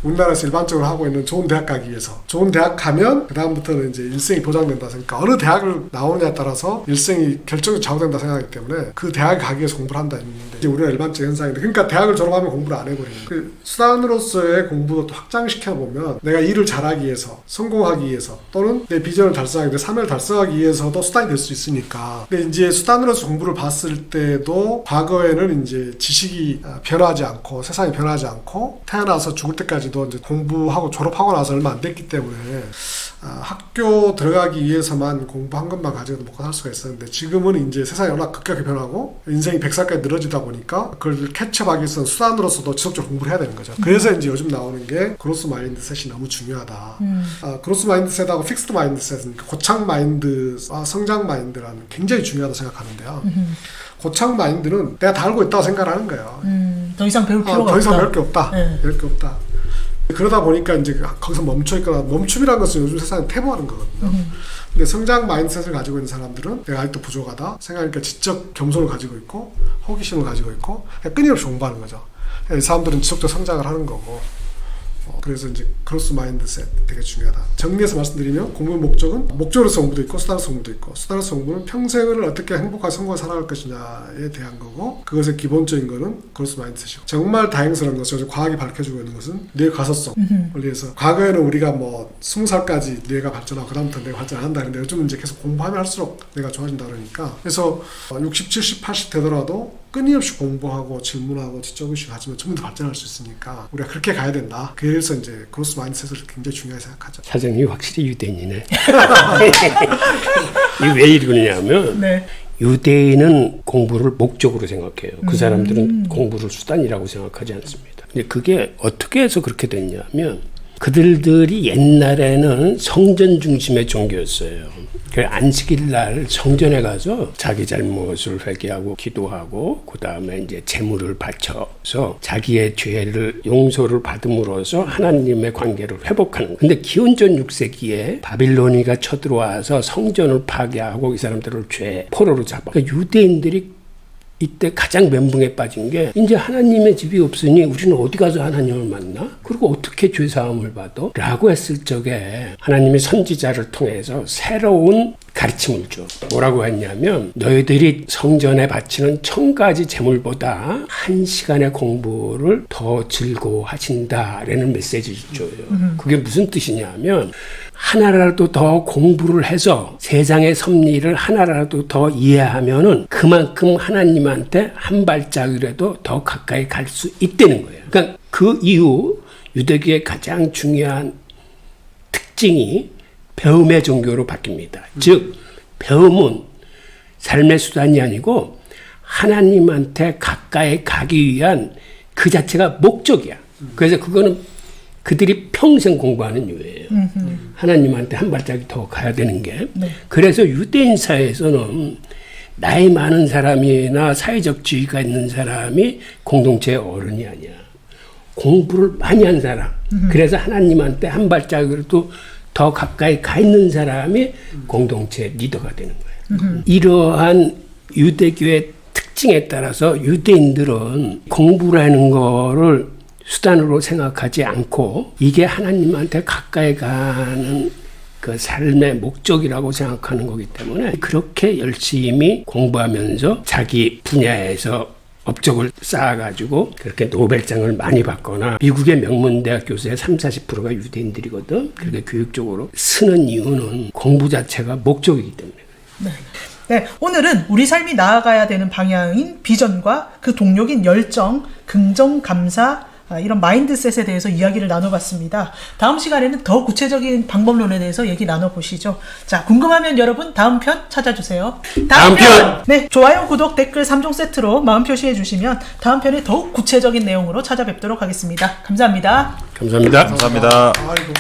우리나라에서 일반적으로 하고 있는 좋은 대학 가기 위해서 좋은 대학 가면 그 다음부터는 이제 일생이 보장된다 생각하니까 어느 대학을 나오느냐에 따라서 일생이 결정적으로 좌우된다 생각하기 때문에 그 대학을 가기 위해서 공부를 한다 했는데 이제 우리가 일반적인 현상인데 그러니까 대학을 졸업하면 공부를 안 해버리는 거예요. 그 수단으로서의 공부도 또 확장시켜보면 내가 일을 잘하기 위해서 성공하기 위해서 또는 내 비전을 달성하기 위해서 삶을 달성하기 위해서도 수단이 될 수 있으니까 근데 이제 수단으로서 공부를 봤을 태어났을 때도 과거에는 이제 지식이 변하지 않고 세상이 변하지 않고 태어나서 죽을 때까지도 이제 공부하고 졸업하고 나서 얼마 안 됐기 때문에 학교 들어가기 위해서만 공부한 것만 가지고도 먹고 살 수가 있었는데 지금은 이제 세상이 워낙 급격히 변하고 인생이 100살까지 늘어지다 보니까 그걸 캐치하기 위해서는 수단으로서도 지속적으로 공부를 해야 되는 거죠. 그래서 이제 요즘 나오는 게 그로스 마인드셋이 너무 중요하다. 그로스 마인드셋하고 픽스드 마인드셋은 고착 마인드와 성장 마인드라는 굉장히 중요하다고 생각하는데요. 고착 마인드는 내가 다 알고 있다고 생각하는 거예요. 더 이상 배울 필요가 없다. 더 이상 배울 게 없다. 네. 배울 게 없다. 그러다 보니까 이제 거기서 멈춰있거나 멈춤이라는 것은 요즘 세상에 퇴보하는 거거든요. 근데 성장 마인드셋을 가지고 있는 사람들은 내가 아직도 부족하다 생각하니까 지적 겸손을 가지고 있고 호기심을 가지고 있고 끊임없이 공부하는 거죠. 이 사람들은 지속적 성장을 하는 거고 그래서 이제 크로스 마인드셋 되게 중요하다. 정리해서 말씀드리면 공부의 목적은 목적으로서 공부도 있고 수단으로서 공부도 있고 수단으로서 공부는 평생을 어떻게 행복하게 성공하게 살아갈 것이냐에 대한 거고 그것의 기본적인 거는 크로스 마인드셋이고 정말 다행스러운 것은 과학이 밝혀주고 있는 것은 뇌 가소성을 위해서 과거에는 우리가 뭐 20살까지 뇌가 발전하고 그다음부터 뇌가 발전 안 한다 근데 요즘은 이제 계속 공부하면 할수록 뇌가 좋아진다 그러니까 그래서 60, 70, 80 되더라도 끊임없이 공부하고 질문하고 지적의식 가지면 좀 더 발전할 수 있으니까 우리가 그렇게 가야 된다. 그래서 이제 크로스 마인드셋을 굉장히 중요하게 생각하죠. 사장님이 확실히 유대인이네. 이게 왜 이러냐면 네. 유대인은 공부를 목적으로 생각해요. 그 사람들은 공부를 수단이라고 생각하지 않습니다. 근데 그게 어떻게 해서 그렇게 됐냐면 그들이 옛날에는 성전 중심의 종교였어요. 그 안식일 날 성전에 가서 자기 잘못을 회개하고 기도하고 그 다음에 이제 제물을 바쳐서 자기의 죄를 용서를 받음으로써 하나님의 관계를 회복하는 거예요. 근데 기원전 6세기에 바빌로니가 쳐들어와서 성전을 파괴하고 이 사람들을 죄 포로로 잡아. 그러니까 유대인들이 이때 가장 멘붕에 빠진 게 이제 하나님의 집이 없으니 우리는 어디 가서 하나님을 만나? 그리고 어떻게 죄사함을 받아? 라고 했을 적에 하나님의 선지자를 통해서 새로운 가르침을 줘. 뭐라고 했냐면 너희들이 성전에 바치는 1000가지 제물보다 1시간의 공부를 더 즐거워하신다라는 메시지를 줘요. 그게 무슨 뜻이냐면 하나라도 더 공부를 해서 세상의 섭리를 하나라도 더 이해하면은 그만큼 하나님한테 한 발짝이라도 더 가까이 갈 수 있다는 거예요. 그러니까 그 이후 유대교의 가장 중요한 특징이 배움의 종교로 바뀝니다. 즉 배움은 삶의 수단이 아니고 하나님한테 가까이 가기 위한 그 자체가 목적이야. 그래서 그거는 그들이 평생 공부하는 이유예요. 하나님한테 한 발짝이 더 가야 되는 게. 네. 그래서 유대인 사회에서는 나이 많은 사람이나 사회적 지위가 있는 사람이 공동체의 어른이 아니야. 공부를 많이 한 사람. 그래서 하나님한테 한 발짝이라도 더 가까이 가 있는 사람이 공동체 리더가 되는 거예요. 이러한 유대교의 특징에 따라서 유대인들은 공부라는 거를 수단으로 생각하지 않고 이게 하나님한테 가까이 가는 그 삶의 목적이라고 생각하는 거기 때문에 그렇게 열심히 공부하면서 자기 분야에서 업적을 쌓아가지고 그렇게 노벨장을 많이 받거나 미국의 명문대학 교수의 30-40%가 유대인들이거든. 그렇게 교육적으로 쓰는 이유는 공부 자체가 목적이기 때문에. 네. 네, 오늘은 우리 삶이 나아가야 되는 방향인 비전과 그 동력인 열정, 긍정, 감사, 이런 마인드셋에 대해서 이야기를 나눠봤습니다. 다음 시간에는 더 구체적인 방법론에 대해서 얘기 나눠보시죠. 자, 궁금하면 여러분 다음 편 찾아주세요. 다음 편! 네, 좋아요, 구독, 댓글 3종 세트로 마음 표시해 주시면 다음 편에 더욱 구체적인 내용으로 찾아뵙도록 하겠습니다. 감사합니다. 감사합니다. 감사합니다. 아이고.